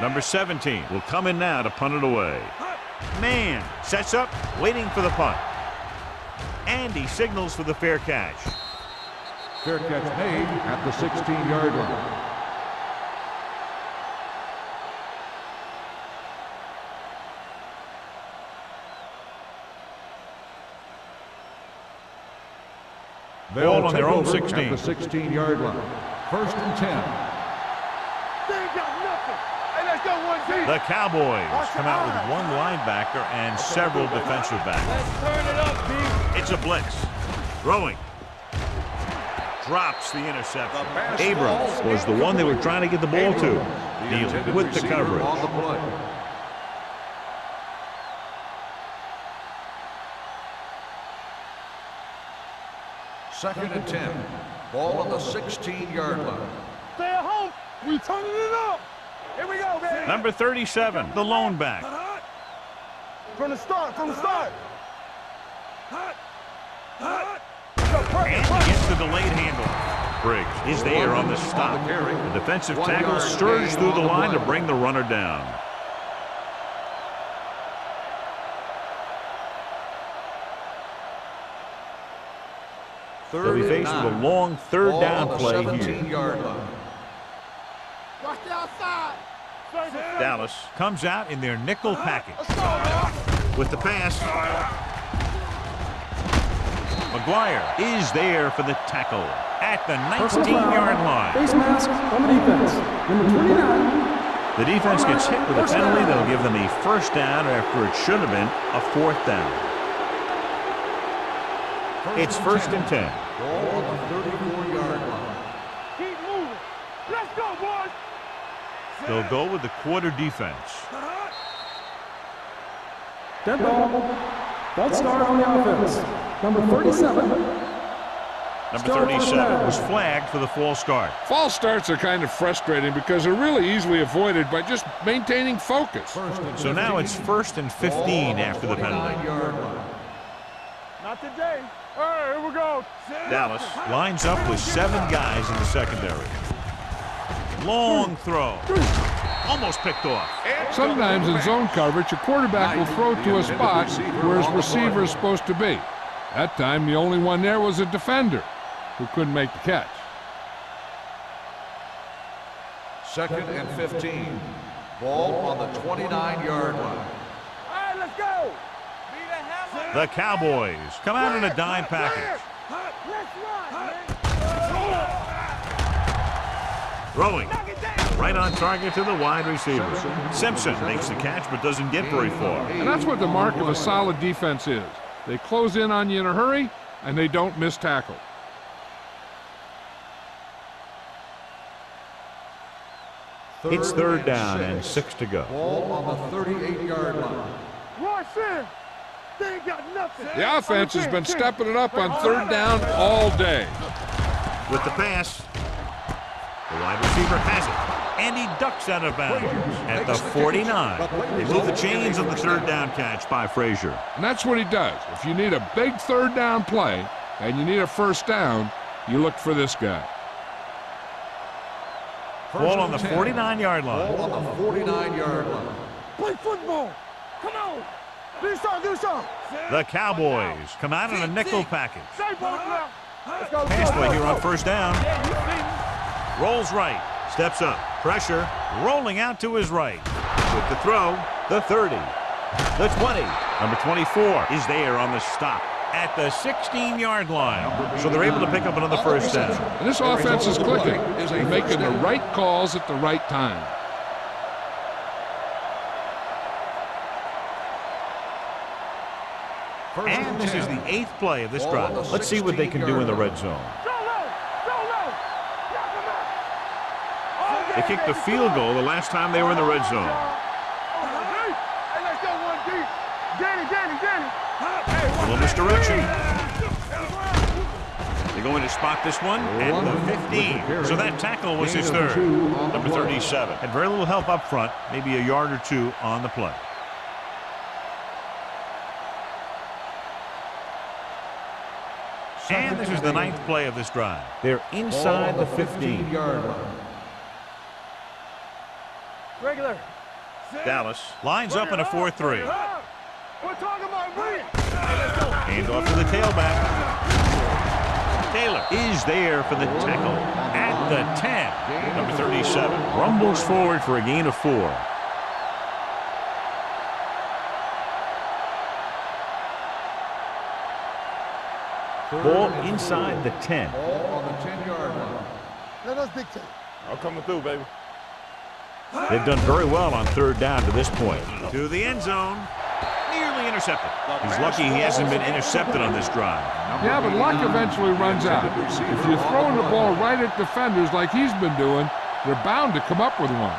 Number 17 will come in now to punt it away. Man sets up, waiting for the punt. And he signals for the fair catch. Fair catch made at the 16-yard line. Ball on their own 16. At the 16-yard line. 1st and 10. The Cowboys come out with one linebacker and several defensive backs. Let's turn it up, B. It's a blitz. Throwing. Drops the interception. Abrams was the one they were trying to get the ball to. Dealing with the coverage. On the play. Second and 10. Ball on the 16-yard line. Stay at home. We turning it up. Here we go, man. Number 37, the lone back. From the start, from the start. And he gets the delayed handoff. Briggs is there on the stop. The defensive tackle surged through the line to bring the runner down. They'll be faced with a long third down play here. Watch the outside. Dallas comes out in their nickel package. With the pass. McGuire is there for the tackle at the 19-yard line. Face mask on the defense. Number 29. The defense gets hit with a penalty that'll give them a first down after it should have been a 4th down. It's 1st and 10. Ball on the 34-yard line. Keep moving. Let's go, boys. They'll go with the quarter defense. Dead ball. False start on the offense. Number 37. Number 37 was flagged for the false start. False starts are kind of frustrating because they're really easily avoided by just maintaining focus. So now it's 1st and 15 after the penalty. Not today. All right, here we go. Dallas lines up with 7 guys in the secondary. Long throw. Almost picked off. Sometimes in zone coverage, a quarterback will throw to a spot where his receiver is supposed to be. That time, the only one there was a defender who couldn't make the catch. 2nd and 15. Ball on the 29-yard line. All right, let's go. The Cowboys come out in a dime package. Let's run, Throwing. Right on target to the wide receiver. Simpson makes the catch but doesn't get very far. And that's what the mark of a solid defense is. They close in on you in a hurry, and they don't miss tackle. It's 3rd down and 6 to go. Ball on the 38-yard line. Rush in. They ain't got nothing. The offense has been stepping it up on 3rd down all day. With the pass, the wide receiver has it, and he ducks out of bounds at the 49. They move the chains on the 3rd down catch by Frazier. And that's what he does. If you need a big 3rd down play and you need a 1st down, you look for this guy. Ball on the 49-yard line. Ball on the 49-yard line. Play football. Come on. Do something, do something. The Cowboys come out in a nickel package. Stay ball now. Let's go. Pass play here on 1st down. Rolls right, steps up, pressure, rolling out to his right. With the throw, the 30, the 20. Number 24 is there on the stop at the 16-yard line. So they're able to pick up another 1st down. And this offense is clicking. They're making the right calls at the right time. And this is the 8th play of this drive. Let's see what they can do in the red zone. They kicked the field goal the last time they were in the red zone. A little misdirection. They going to spot this one at the 15. So that tackle was his third. Number 37. Had very little help up front, maybe a yard or two on the play. And this is the 9th play of this drive. They're inside the 15-yard line. Regular. Dallas lines up in a 4-3. We're talking about bring. Hand off to the tailback. Taylor is there for the tackle at the 10. Number 37 rumbles forward for a gain of 4. Ball inside the 10. Ball on the 10-yard line. Let us dictate. I'm coming through, baby. They've done very well on 3rd down to this point. To the end zone. Nearly intercepted. He's lucky he hasn't been intercepted on this drive. Yeah, but luck eventually runs out. If you're throwing the ball right at defenders like he's been doing, they're bound to come up with one.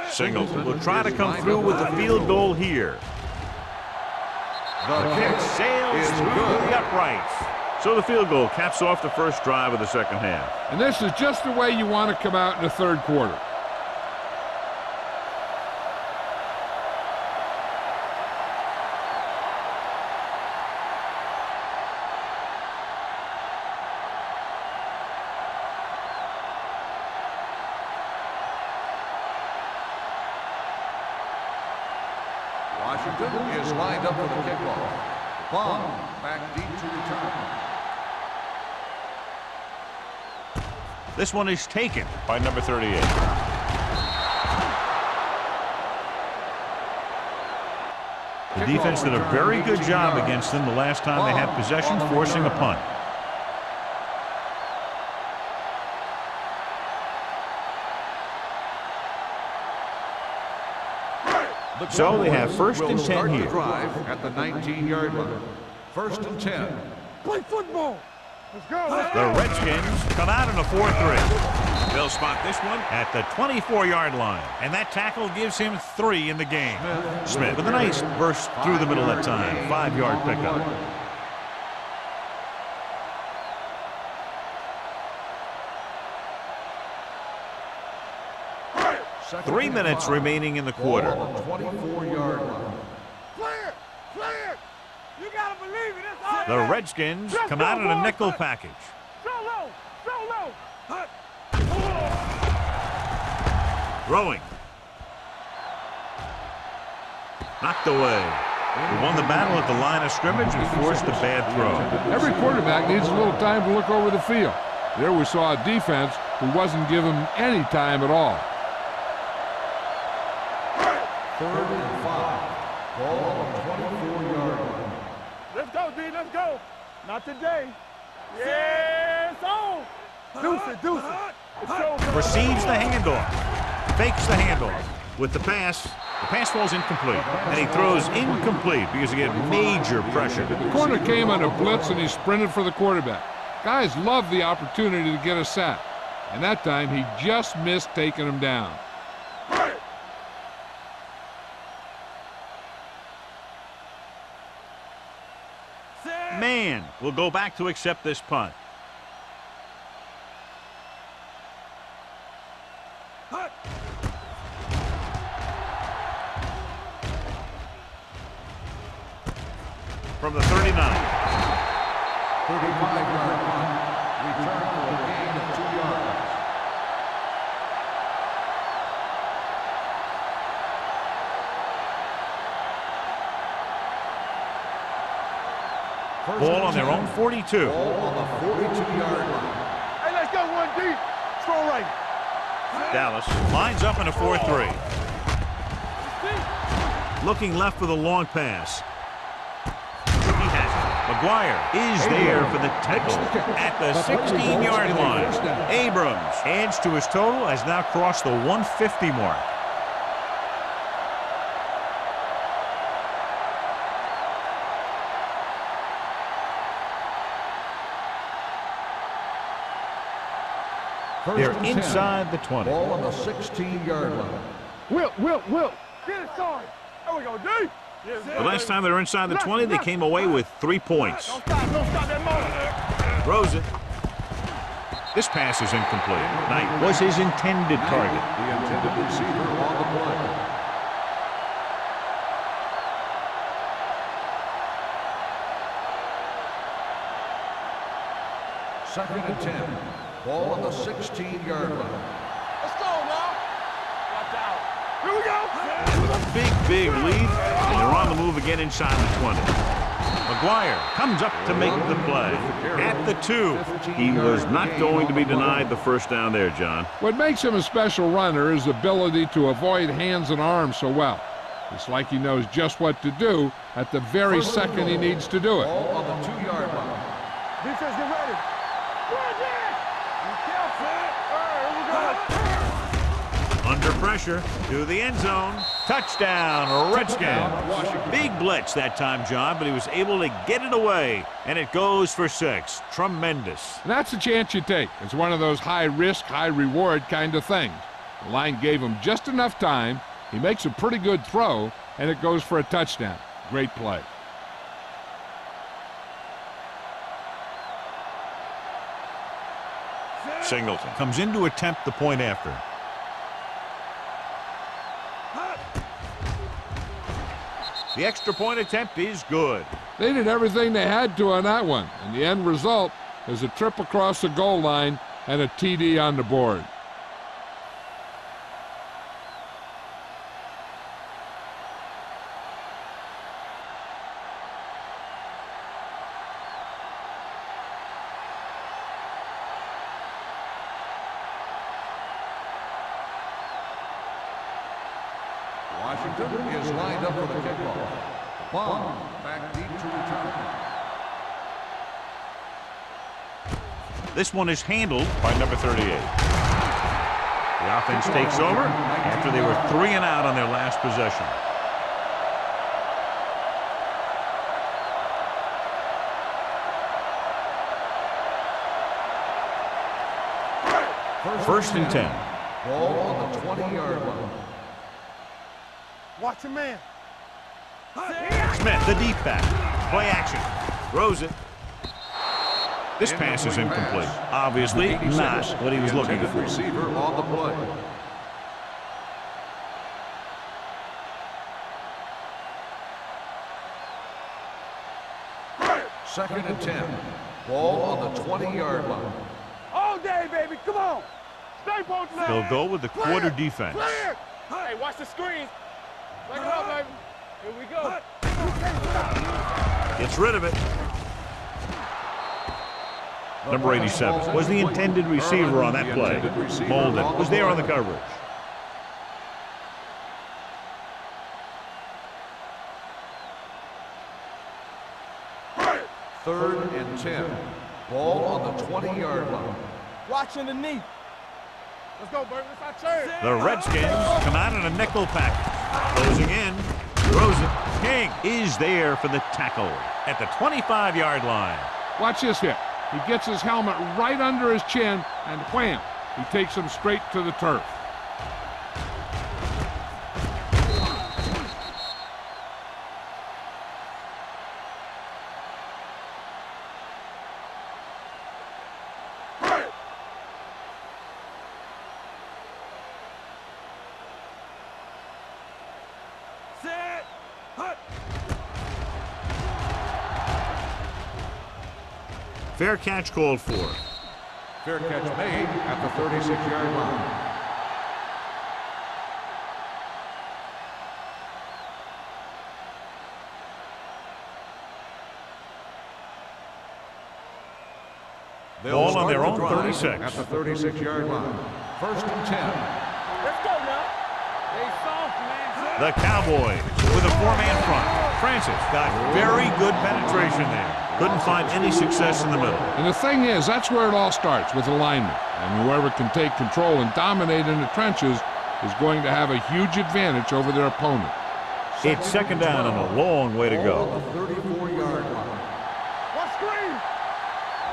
Singleton will try to come through with the field goal here. The kick Sails through the uprights. So the field goal caps off the first drive of the second half. And this is just the way you want to come out in the 3rd quarter. Washington is lined up for the kickoff. Bond back deep to return. This one is taken by number 38. The defense did a very good job against them the last time they had possession, forcing a punt. So they have 1st and 10 here. Drive at the 19-yard line. 1st and 10. Play football. Let's go. The Redskins come out in a 4-3. They'll spot this one at the 24-yard line. And that tackle gives him 3 in the game. Smith with a nice burst through the middle that time. 5-yard pickup. Three minutes remaining in the quarter. 24-yard line. Clear. Clear. You got to believe it. It's all The Redskins come out in a nickel package. So low. So low. Throwing. Knocked away. He won the battle at the line of scrimmage and forced a bad throw. Every quarterback needs a little time to look over the field. There we saw a defense who wasn't given any time at all. 3rd and 5. Ball on the 24-yard line. Let's go, D. Let's go. Not today. Yeah, it's on. Deuce it. Deuce it. It's over. Receives the handoff. Fakes the handoff. With the pass falls incomplete. And he throws incomplete because he had major pressure. The corner came on a blitz and he sprinted for the quarterback. Guys love the opportunity to get a sack. And that time he just missed taking him down. Man will go back to accept this punt. From the 39. 35-yard line. Return for a gain of 2 yards. Ball on their own 42. Ball on the 42-yard line. Hey, let's go 1 deep. Throw right. Dallas lines up in a 4-3. Looking left for the long pass. He has it. McGuire is there for the tackle at the 16-yard line. Abrams adds to his total, has now crossed the 150 mark. They're inside the 20. Ball on the 16-yard line. Whip. Get it started. There we go, D. The last time they were inside the 20, they came away with 3 points. Don't stop that motor. Throws it. This pass is incomplete. Knight was his intended target. The intended receiver on the play. Second and 10. Ball on the 16-yard line. Let's go now. Watch out. Here we go. With a big lead, and they're on the move again inside the 20. McGuire comes up to make the play. At the 2, he was not going to be denied the first down there, John. What makes him a special runner is his ability to avoid hands and arms so well. It's like he knows just what to do at the very second he needs to do it. Ball on the 2-yard line. Defense, get ready. Be careful. All right, here we go. Under pressure to the end zone. Touchdown, Redskins. Big blitz that time, John, but he was able to get it away, and it goes for 6. Tremendous. And that's a chance you take. It's one of those high-risk, high-reward kind of things. The line gave him just enough time. He makes a pretty good throw, and it goes for a touchdown. Great play. Singleton comes in to attempt the point after. The extra point attempt is good. They did everything they had to on that one, and the end result is a trip across the goal line and a TD on the board. Washington is lined up for the kickoff. Bond back deep to return. This one is handled by number 38. The offense takes over after they were 3 and out on their last possession. First and 10. Ball on the 20-yard line. Watch your man. Smith, the deep back. Play action. Throws it. This pass is incomplete. Obviously not what he was looking for. Receiver on the play. Second and 10. Ball on the 20-yard line. All day, baby. Come on. Stay both legs. They'll go with the quarter defense. Clear. Hey, watch the screen. Back it up, baby. Here we go. Gets rid of it. Number 87 was the intended receiver on that play. Molden was there on the coverage. Third and 10. Ball on the 20-yard line. Watch underneath. Let's go, Bert. Let's not turn. The Redskins come out in a nickel package. Closing in. Throws it. King is there for the tackle at the 25-yard line. Watch this hit. He gets his helmet right under his chin, and wham, he takes him straight to the turf. Set. Hut. Fair catch called for. Fair catch made at the 36-yard line. Ball on their own 36. At the 36-yard line. First and 10. Let's go now. They soft, man. The Cowboys with a 4-man front. Francis got very good penetration there. Couldn't find any success in the middle. And the thing is, that's where it all starts, with alignment. And whoever can take control and dominate in the trenches is going to have a huge advantage over their opponent. It's second down and a long way to go. The 34-yard line. What screen?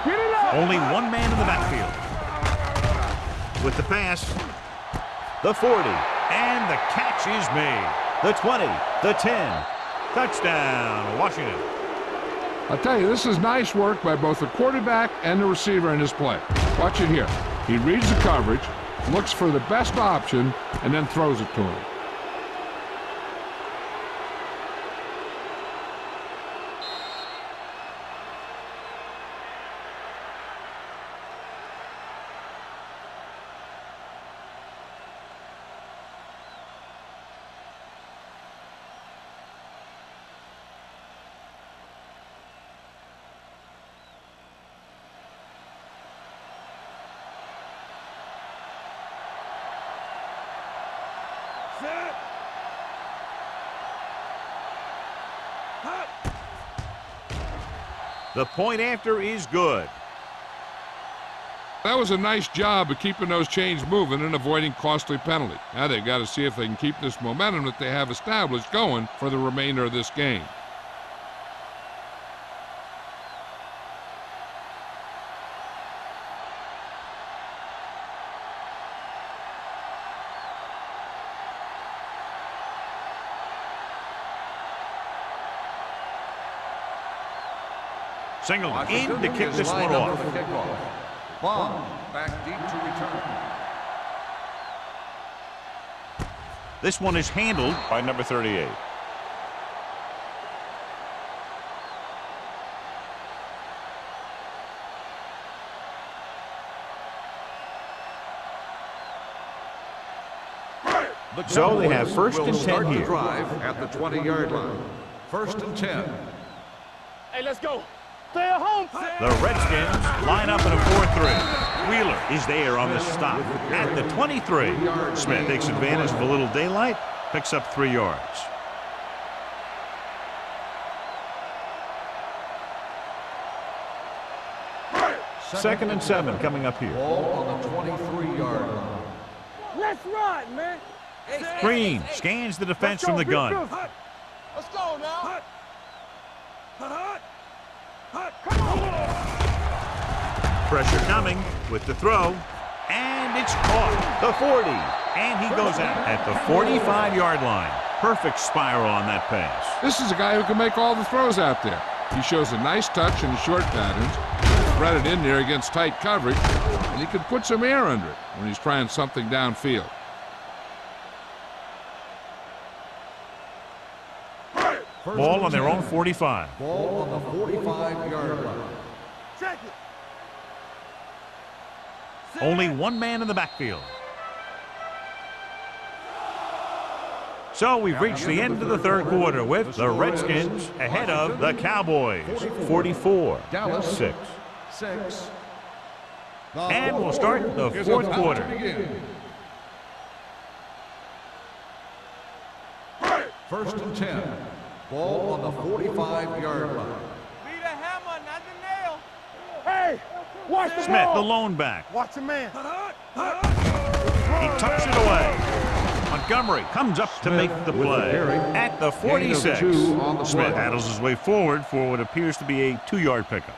Get it up. Only one man in the backfield. With the pass, the 40. And the catch is made. The 20, the 10. Touchdown, Washington. I'll tell you, this is nice work by both the quarterback and the receiver in his play. Watch it here. He reads the coverage, looks for the best option, and then throws it to him. The point after is good. That was a nice job of keeping those chains moving and avoiding costly penalty. Now they've got to see if they can keep this momentum that they have established going for the remainder of this game. Single in to kick this one off. Bond back deep to return. This one is handled by number 38. So they have first and 10 here. Drive at the 20-yard line. First and 10. Hey, let's go. Stay at home. The Redskins line up in a 4-3. Wheeler is there on the stop at the 23. Smith takes advantage of a little daylight, picks up 3 yards. Second and 7 coming up here. Ball on the 23-yard line. Let's ride, man. Green scans the defense from the gun. Let's go now. Pressure coming with the throw. And it's caught. The 40. And he goes out at the 45-yard line. Perfect spiral on that pass. This is a guy who can make all the throws out there. He shows a nice touch in short patterns, thread it in there against tight coverage, and he can put some air under it when he's trying something downfield. Ball on their own 45. Ball on the 45-yard line. Check it. Only one man in the backfield. So we've reached the end of the third quarter with the Redskins ahead of the Cowboys, 44-6. And we'll start the fourth quarter. First and 10. Ball on the 45-yard line. Be the hammer, not the nail. Hey, watch the Smith, ball. the lone back. Watch the man. He tucks it away. Montgomery comes up to make the play at the 46. Smith handles his way forward for what appears to be a 2-yard pickup.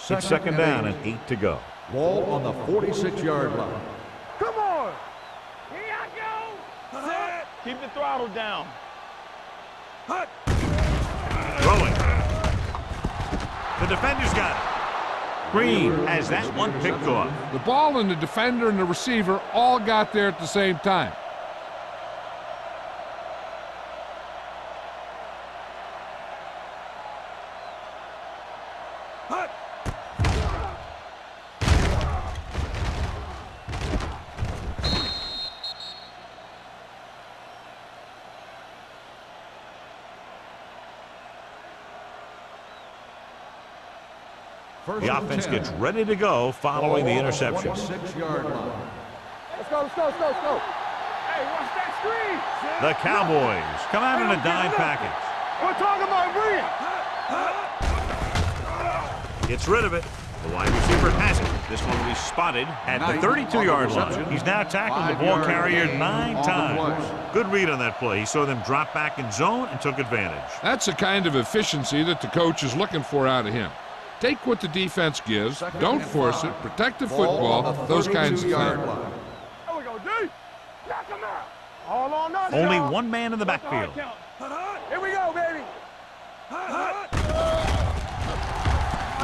It's second down and 8 to go. Ball on the 46-yard line. Come on. Here I go. Keep the throttle down. Throwing. The defender's got it. Green has that one picked off. The ball and the defender and the receiver all got there at the same time. The offense gets ready to go following the interception. 26-yard line. Let's go, let's go, let's go, let's go. Hey, watch that screen. The Cowboys come out in a dime package. We're talking about bring. Gets rid of it. The wide receiver has it. This one will be spotted at the 32-yard line. He's now tackled the ball carrier 9 times. Good read on that play. He saw them drop back in zone and took advantage. That's the kind of efficiency that the coach is looking for out of him. Take what the defense gives, Second don't and force 5. it, protect the Ball football, on the those kinds of 32-yard things. line. There we go, D. Knock him out. All on us, Only y'all. one man in the backfield. Here we go, baby.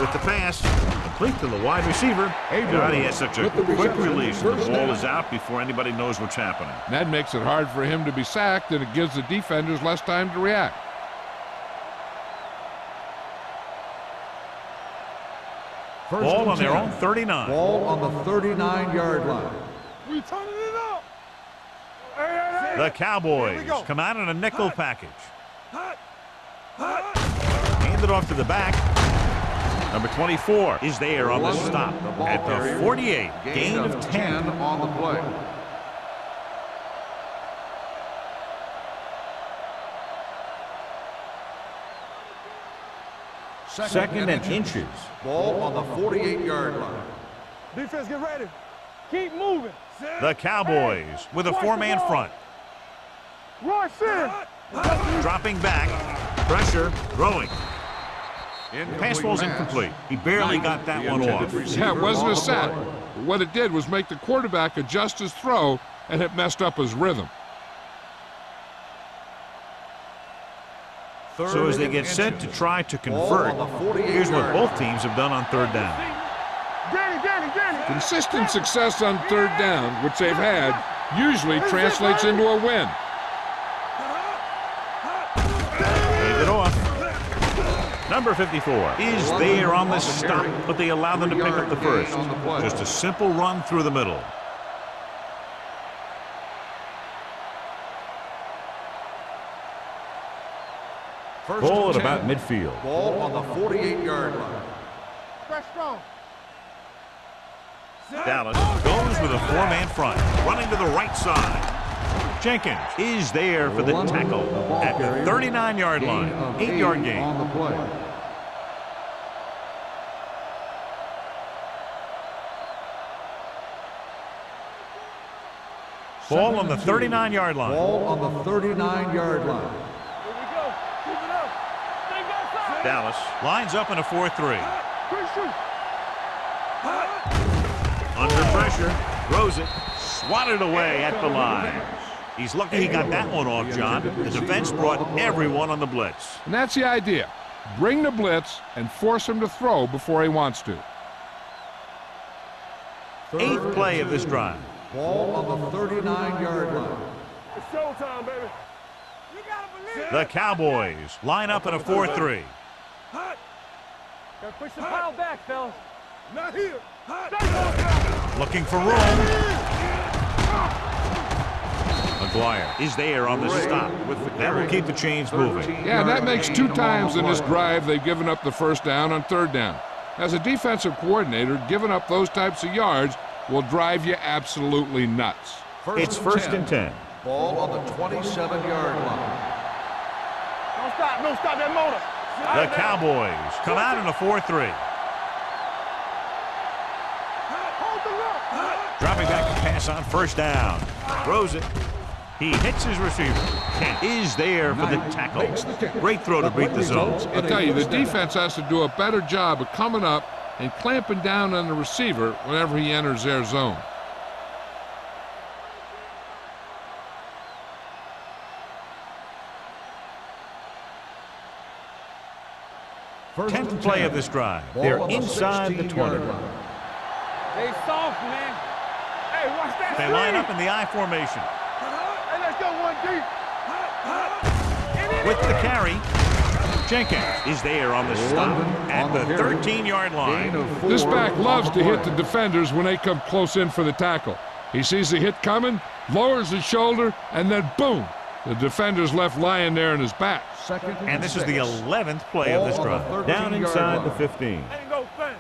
With the pass, complete to the wide receiver. God, he has such a With the quick reception, release. The first ball down. is out before anybody knows what's happening. That makes it hard for him to be sacked, and it gives the defenders less time to react. First Ball and on their 10. own 39. Ball on the 39-yard line. We turning it up. Hey. The Cowboys Here we go. come out in a nickel package. Hand it off to the back. Number 24 is there on the stop at the 48. Gain of 10. on the play. Second and inches. Ball on the 48-yard line. Defense, get ready. Keep moving. The Cowboys with a four-man front. Rush in. Dropping back. Pressure. Throwing. Pass ball's incomplete. He barely got that one off. Yeah, it wasn't a sack. But what it did was make the quarterback adjust his throw, and it messed up his rhythm. So as they get set to try to convert, here's what both teams have done on third down. Danny. Consistent success on third down, which they've had, usually translates into a win. Hand it off. Number 54 is there on the stop, but they allow them to pick up the first. Just a simple run through the middle. Ball at about midfield. Ball on the 48-yard line. Fresh strong. Dallas goes with a four-man front, running to the right side. Jenkins is there for the tackle at the 39-yard line. 8-yard gain. On the play. Ball on the 39-yard line. Ball on the 39-yard line. Here we go. Keep it up. Stay outside. Dallas lines up in a 4-3. Push. Under pressure, throws it, swatted away at the line. He's lucky he got that one off, John. The defense brought everyone on the blitz. And that's the idea. Bring the blitz and force him to throw before he wants to. Eighth play of this drive. Ball on the 39-yard line. It's showtime, baby. You gotta believe. The Cowboys line up in a 4-3. Gotta push the pile back, fellas. Not here. Looking for room. McGuire is there on the stop. That will keep the chains moving. Yeah, and that makes 2 times in this drive they've given up the first down on third down. As a defensive coordinator, giving up those types of yards will drive you absolutely nuts. It's first and 10. Ball on the 27-yard line. Don't stop that motor. The Cowboys come out in a 4-3. Hold the look. Dropping back to pass on first down. Throws it. He hits his receiver. Kent is there for the tackle. Great throw to beat the zone. I'll tell you, the defense has to do a better job of coming up and clamping down on the receiver whenever he enters their zone. Tenth play of this drive. They're inside the 20. They soft, man. Hey, watch that. They line up in the I formation. Hey, let's go one deep. With the carry, Jenkins is there on the stop at the 13-yard line. This back loves to hit the defenders when they come close in for the tackle. He sees the hit coming, lowers his shoulder, and then boom, the defender's left lying there in his back. And this is the 11th play of this drive. Down inside the 15. Ain't no thing.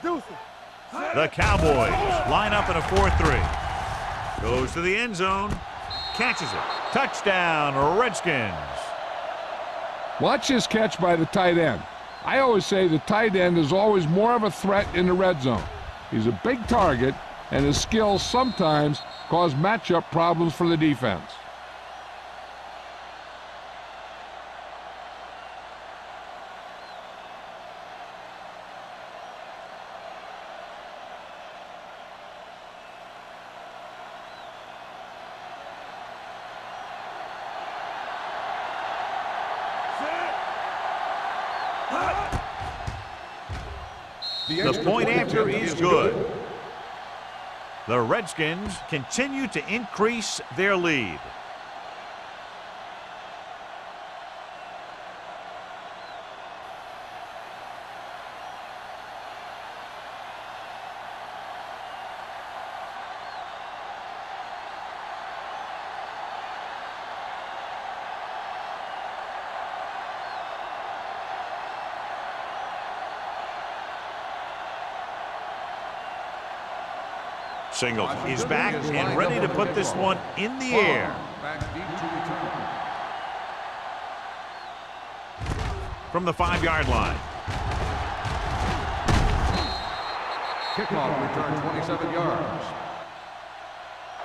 Deuce it. The Cowboys line up in a 4-3. Goes to the end zone. Catches it. Touchdown, Redskins. Watch his catch by the tight end. I always say the tight end is always more of a threat in the red zone. He's a big target, and his skills sometimes cause matchup problems for the defense. The point after is good. The Redskins continue to increase their lead. Singles is back and ready to put this one in the air. From the 5-yard line. Kickoff return 27 yards.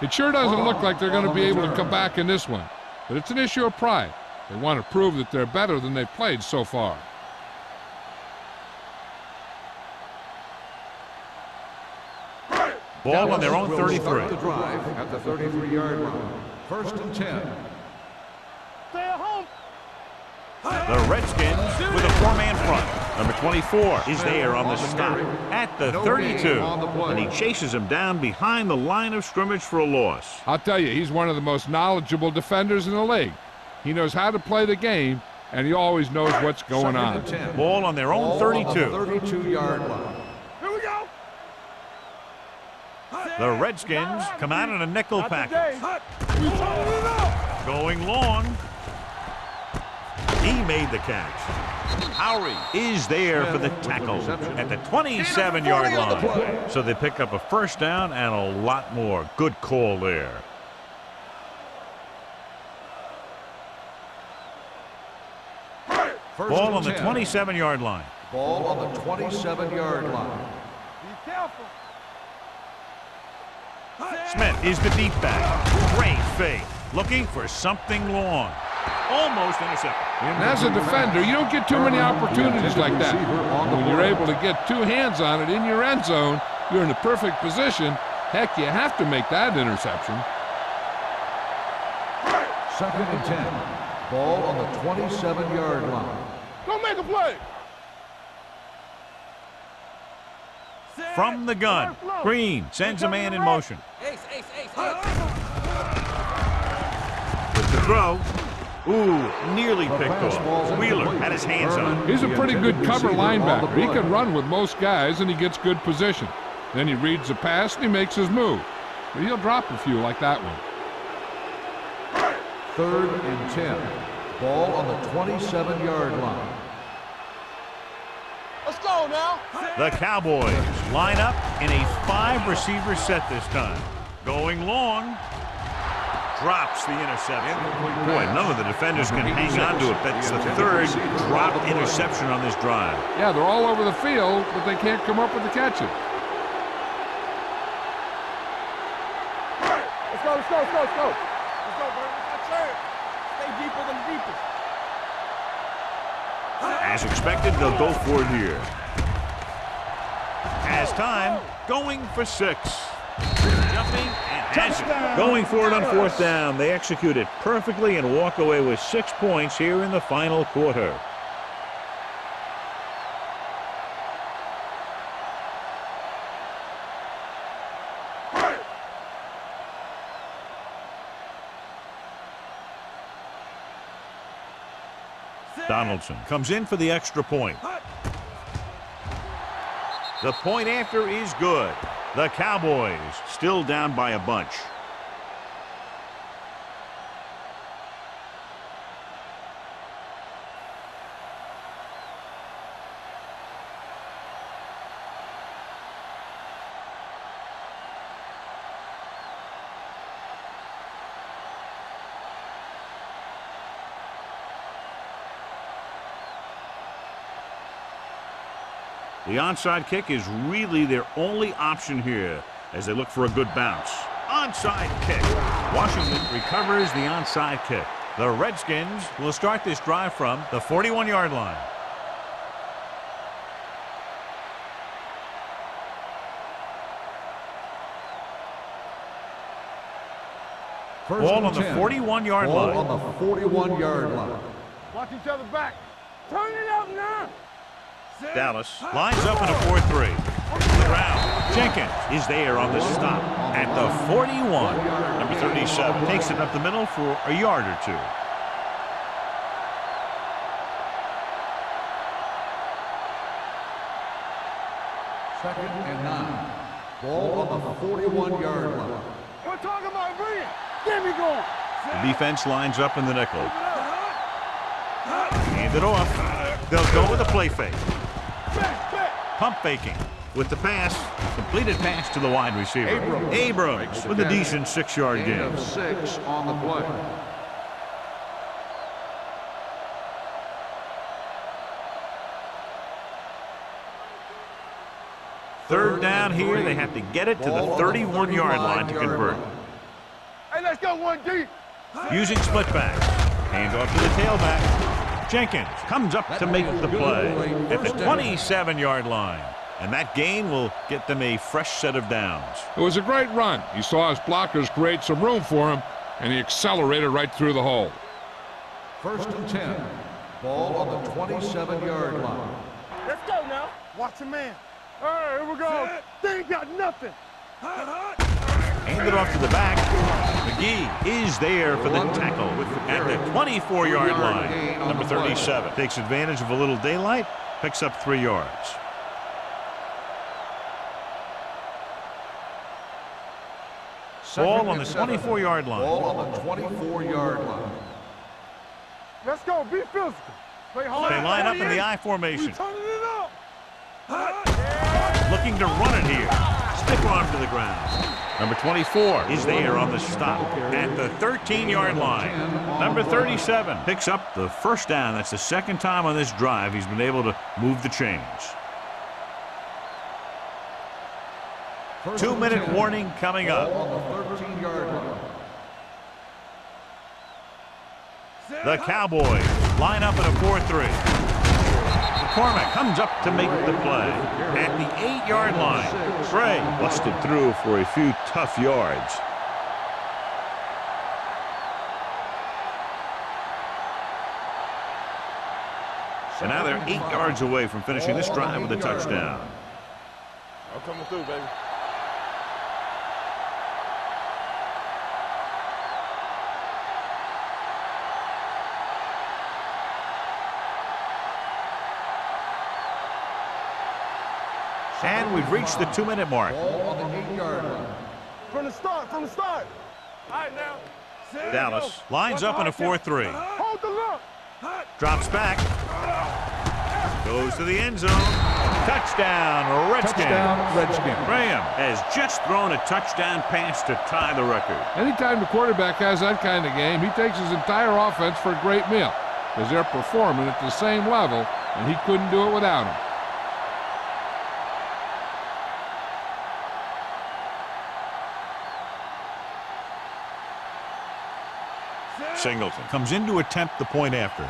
It sure doesn't look like they're going to be able to come back in this one, but it's an issue of pride. They want to prove that they're better than they've played so far. Ball on their own 33. Start the drive at the 33-yard line. 1st and 10. Stay at home. The Redskins with a 4-man front. Number 24 is there on the stop at the 32. And he chases him down behind the line of scrimmage for a loss. I'll tell you, he's one of the most knowledgeable defenders in the league. He knows how to play the game, and he always knows what's going on. Ball on their own 32. 32-yard line. Here we go. The Redskins come out in a nickel package. We told it up. Going long. He made the catch. Howery is there for the tackle at the 27-yard line. So they pick up a first down and a lot more. Good call there. Ball on the 27-yard line. Ball on the 27-yard line. Be careful. Smith is the deep back. Great fake. Looking for something long. Almost intercepted. And as a defender, you don't get too many opportunities like that. When you're able to get 2 hands on it in your end zone, you're in the perfect position. Heck, you have to make that interception. 2nd and 10. Ball on the 27-yard line. Go make a play. From the gun, Green sends a man in motion. Ace, ace, ace, With the throw. Ooh, nearly picked off. Wheeler had his hands on it. He's a pretty good cover linebacker. He can run with most guys, and he gets good position. Then he reads the pass, and he makes his move. But he'll drop a few like that one. 3rd and 10. Ball on the 27-yard line. Let's go now. The Cowboys line up in a 5-receiver set this time. Going long. Drops the interception. Boy, none of the defenders can hang on to it. That's the 3rd dropped interception on this drive. Yeah, they're all over the field, but they can't come up with the catches. Let's go, let's go, let's go, let's go. Let's go, Bert. It's our turn. Stay deeper than the deepest. As expected, they'll go for it here. Has time, going for 6. Jumping and has it. Going for it on 4th down. They execute it perfectly and walk away with 6 points here in the final quarter. Donaldson comes in for the extra point. The point after is good. The Cowboys still down by a bunch. The onside kick is really their only option here as they look for a good bounce. Onside kick. Washington recovers the onside kick. The Redskins will start this drive from the 41-yard line. Ball on the 41-yard line. Ball on the 41-yard line. Watch each other back. Turn it up now. Dallas lines up in a 4-3. Ground. Jenkins is there on the stop at the 41. Number 37 takes it up the middle for a yard or two. Second and 9. Ball on the 41-yard line. We're talking about brilliant. Get me going. The defense lines up in the nickel. Hand it off. They'll go with a play fake. Pump faking with the pass. Completed pass to the wide receiver. Abrams with a decent 6-yard Gain gain. of 6 on the play. Third down here. They have to get it to the 31-yard line to convert. Hey, let's go 1 deep. Using split back. Hands off to the tailback. Jenkins comes up to make the play at the 27-yard line. And that gain will get them a fresh set of downs. It was a great run. He saw his blockers create some room for him, and he accelerated right through the hole. First and 10. Ball on the 27-yard line. Let's go now. Watch the man. All right, here we go. They ain't got nothing. Hand it off to the back. McGee is there for the tackle at the 24-yard line. Number 37 takes advantage of a little daylight, picks up 3 yards. Ball on the 24-yard line. Ball on the 24-yard line. Let's go. Be physical. Play hard. They line up in the I formation. We turning it up. Looking to run it here. Stick arm to the ground. Number 24 is there on the stop at the 13-yard line. Number 37 picks up the first down. That's the second time on this drive he's been able to move the chains. 2-minute warning coming up. On the 13-yard line. The Cowboys line up in a 4-3. McCormick comes up to make the play at the 8-yard line. Gray busted through for a few tough yards. So now they're 8 yards away from finishing this drive with a touchdown. I'm coming through, baby. And we've reached the 2-minute mark. Ball on the 8-yard line. From the start. All right, now. Dallas lines up in a 4-3. Hold the look. Drops back. Goes to the end zone. Touchdown, Redskins. Touchdown, Redskins. Graham has just thrown a touchdown pass to tie the record. Anytime the quarterback has that kind of game, he takes his entire offense for a great meal because they're performing at the same level, and he couldn't do it without him. Singleton comes in to attempt the point after.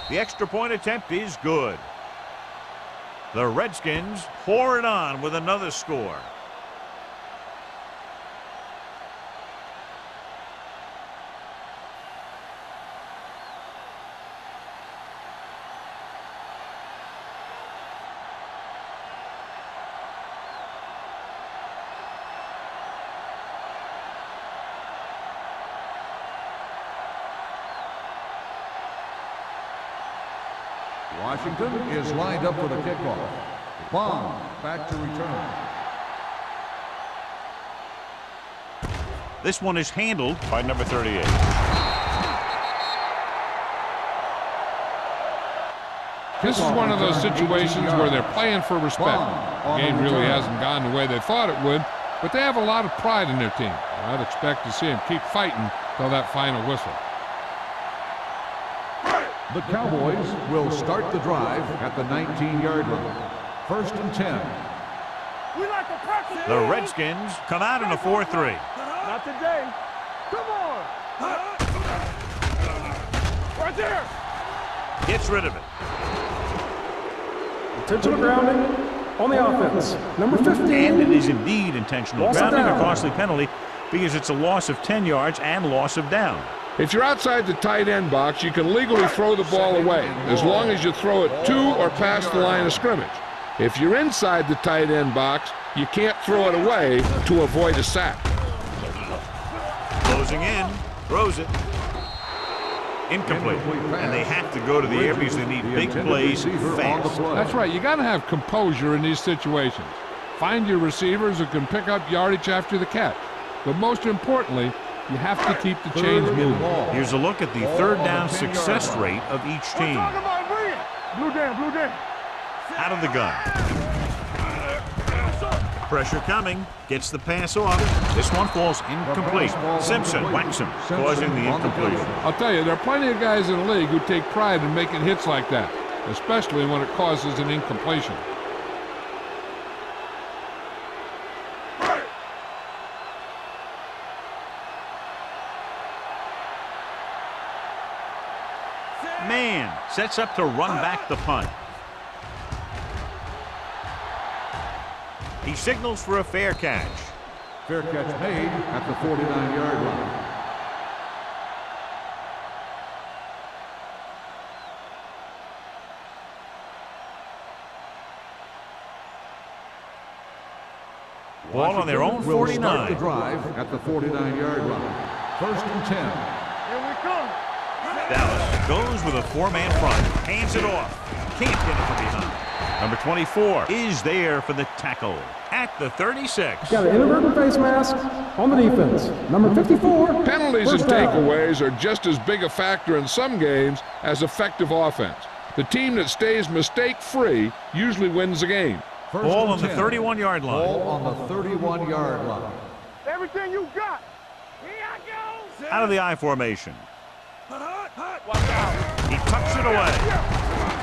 The extra point attempt is good. The Redskins pour it on with another score. Washington is lined up for the kickoff. Bond back to return. This one is handled by number 38. This is one of those situations where they're playing for respect. The game really hasn't gone the way they thought it would, but they have a lot of pride in their team. I'd expect to see them keep fighting till that final whistle. The Cowboys will start the drive at the 19-yard line. First and 10. We like to practice. The Redskins come out in a 4-3. Not today. Come on. Right there. Gets rid of it. Intentional grounding on the offense. Number 15. And it is indeed intentional Loss of grounding, a down. costly penalty because it's a loss of 10 yards and loss of down. If you're outside the tight end box, you can legally throw the ball away as long as you throw it to or past the line of scrimmage. If you're inside the tight end box, you can't throw it away to avoid a sack. Closing in, throws it. Incomplete. And they have to go to the air because they need big plays fast. That's right. You got to have composure in these situations. Find your receivers who can pick up yardage after the catch. But most importantly, you have to keep the chains moving. Here's a look at the third down success rate of each team. Blue down, blue down. Out of the gun. Pressure coming. Gets the pass off. This one falls incomplete. Simpson whacks him, causing the incompletion. I'll tell you, there are plenty of guys in the league who take pride in making hits like that, especially when it causes an incompletion. Man sets up to run back the punt. He signals for a fair catch. Fair catch made at the 49-yard line. Ball on their own 49. The drive at the 49-yard line. First and 10. Here we come. Dallas goes with a four-man front. Hands it off. Can't get it from behind. Number 24 is there for the tackle at the 36. Got an inadvertent face mask on the defense. Number 54. Penalties and first down. takeaways are just as big a factor in some games as effective offense. The team that stays mistake-free usually wins the game. First Ball and on the 10. 31-yard line. Ball on the 31-yard line. Everything you got. Here I go. Out of the I formation. Watch out. He tucks it away.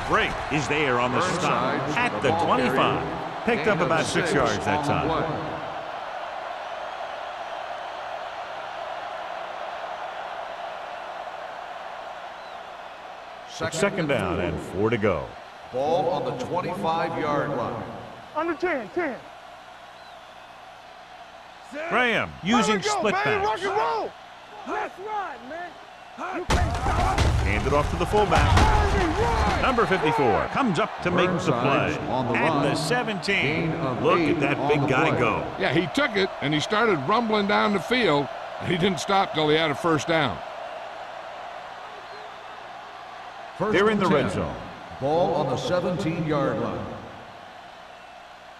Break is there on the stop at the 25. Picked up about 6 yards that time. Second down and 4 to go. Ball on the 25-yard line. Under 10, 10. Graham using There we go, split baby. Rock backs. and roll. Let's ride, man. You can't stop. Hand it off to the fullback. Number 54 comes up to make the play. on the At run. the 17. Gain of Look 8 at that on big the guy play. go. Yeah, he took it, and he started rumbling down the field, and he didn't stop till he had a first down. First They're in and the 10. red zone. Ball on the 17-yard line.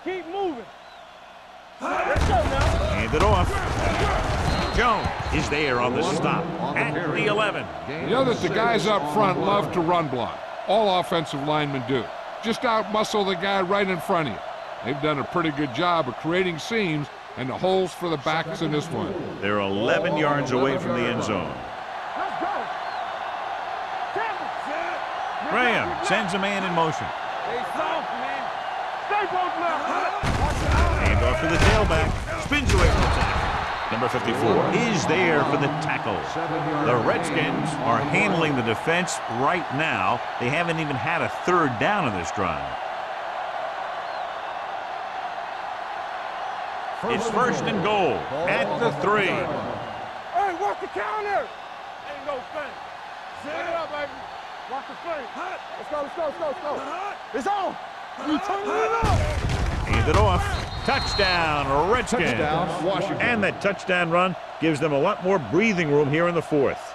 Keep moving. Let's go now. Hand it off. Jones is there on the stop at the 11. You know that the guys up front love to run block. All offensive linemen do. Just out-muscle the guy right in front of you. They've done a pretty good job of creating seams and the holes for the backs in this one. They're 11 yards away from the end zone. Let's go. Tackle. Graham sends a man in motion. Stay soft, man. Stay close now. Hand off to the tailback. Spins away from the tackle. Number 54 is there for the tackle. The Redskins are handling the defense right now. They haven't even had a third down in this drive. It's first and goal at the 3. Hey, watch the counter. Ain't no thing. Set it up, baby. Watch the play. Let's go, let's go, let's go, let's go. It's on. You turn it up. Hand it off. Touchdown, Redskins. Touchdown, Washington. And that touchdown run gives them a lot more breathing room here in the fourth.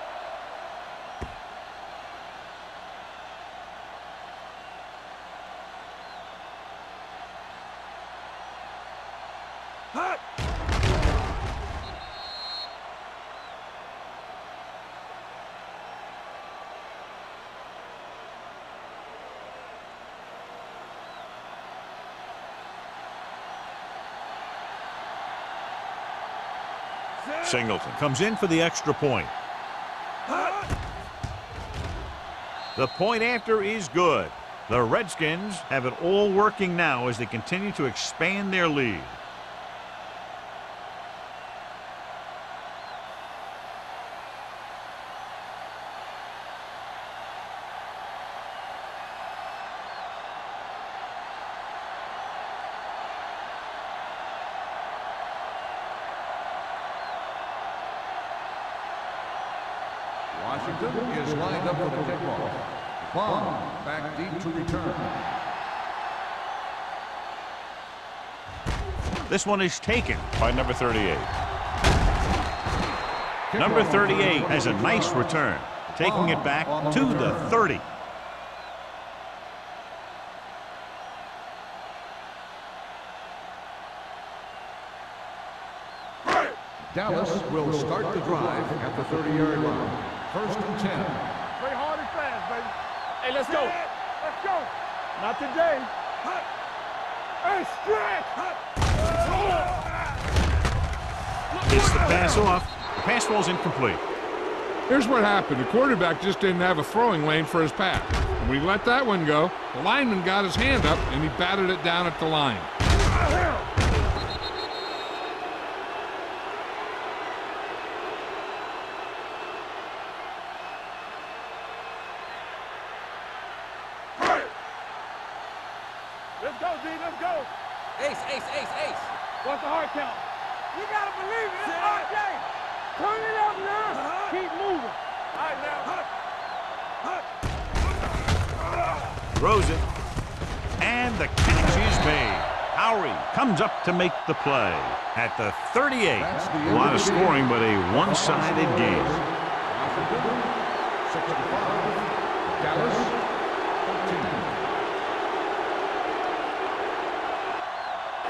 Singleton comes in for the extra point. The point after is good. The Redskins have it all working now as they continue to expand their lead. Washington is lined up for the kickoff. Bond back deep to return. This one is taken by number 38. Number 38 has a nice return, taking it back to the 30. Dallas will start the drive at the 30-yard line. 1st and 10. Play hard and fast, baby. Hey, let's go. Let's go. Not today. Hey, stretch. Gets the pass off. The pass falls incomplete. Here's what happened. The quarterback just didn't have a throwing lane for his pass. When he let that one go, the lineman got his hand up, and he batted it down at the line. Let's go, D. Let's go. Ace, ace, ace, ace. What's the hard count? You gotta believe it. It's hard game. Turn it up now. Keep moving. All right, now. Throws it. And the catch is made. Howery comes up to make the play at the 38. A lot of scoring, but a one-sided game. Washington, 65. Dallas, 13.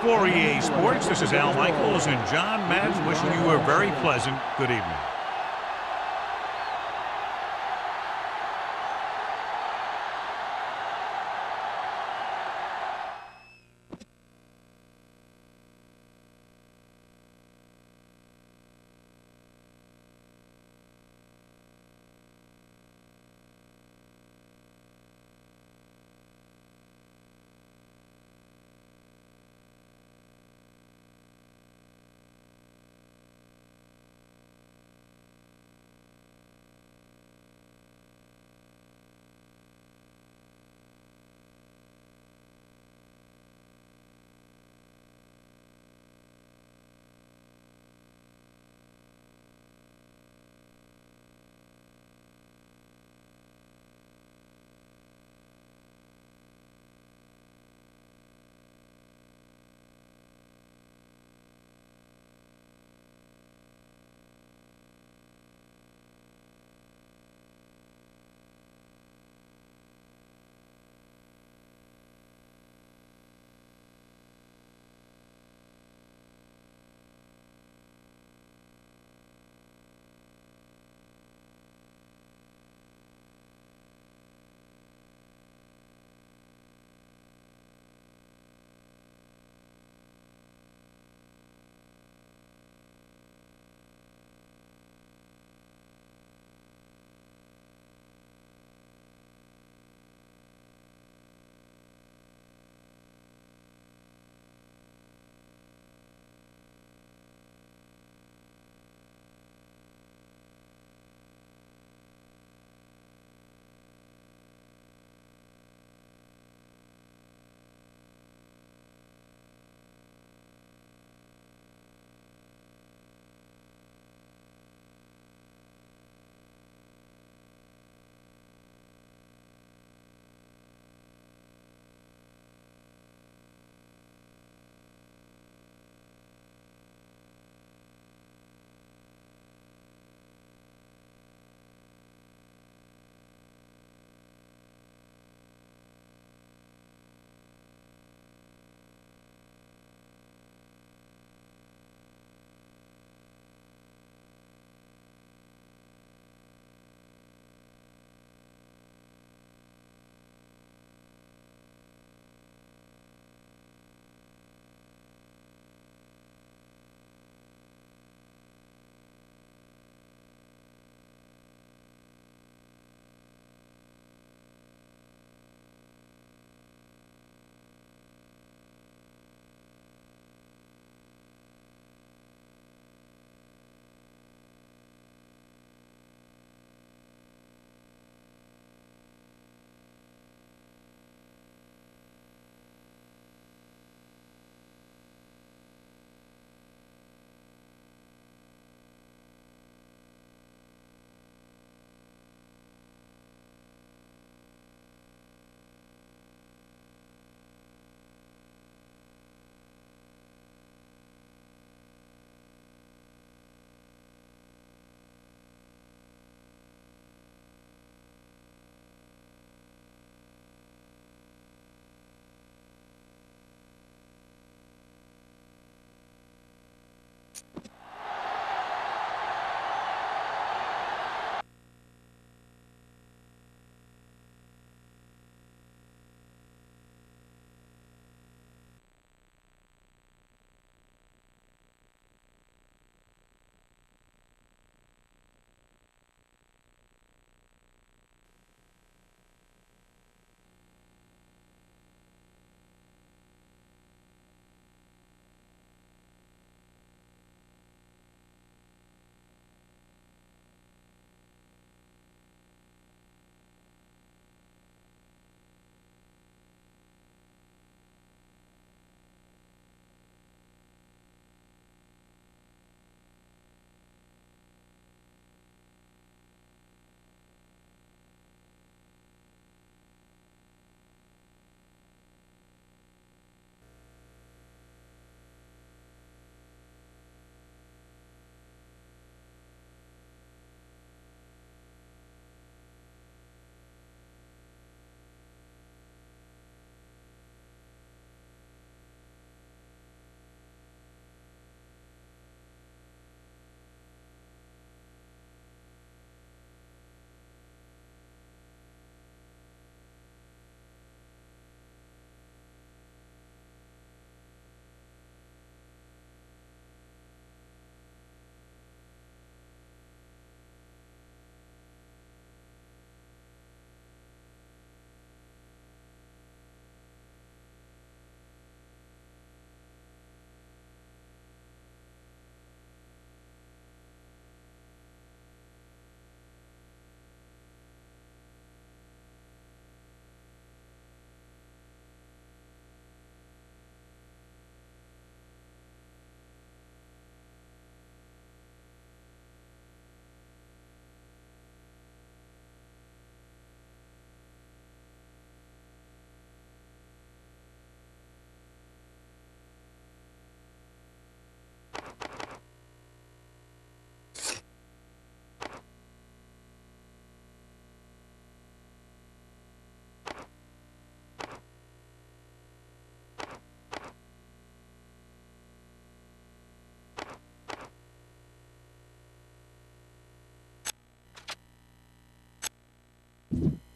For EA Sports, this is Al Michaels and John Madden wishing you a very pleasant good evening. 1.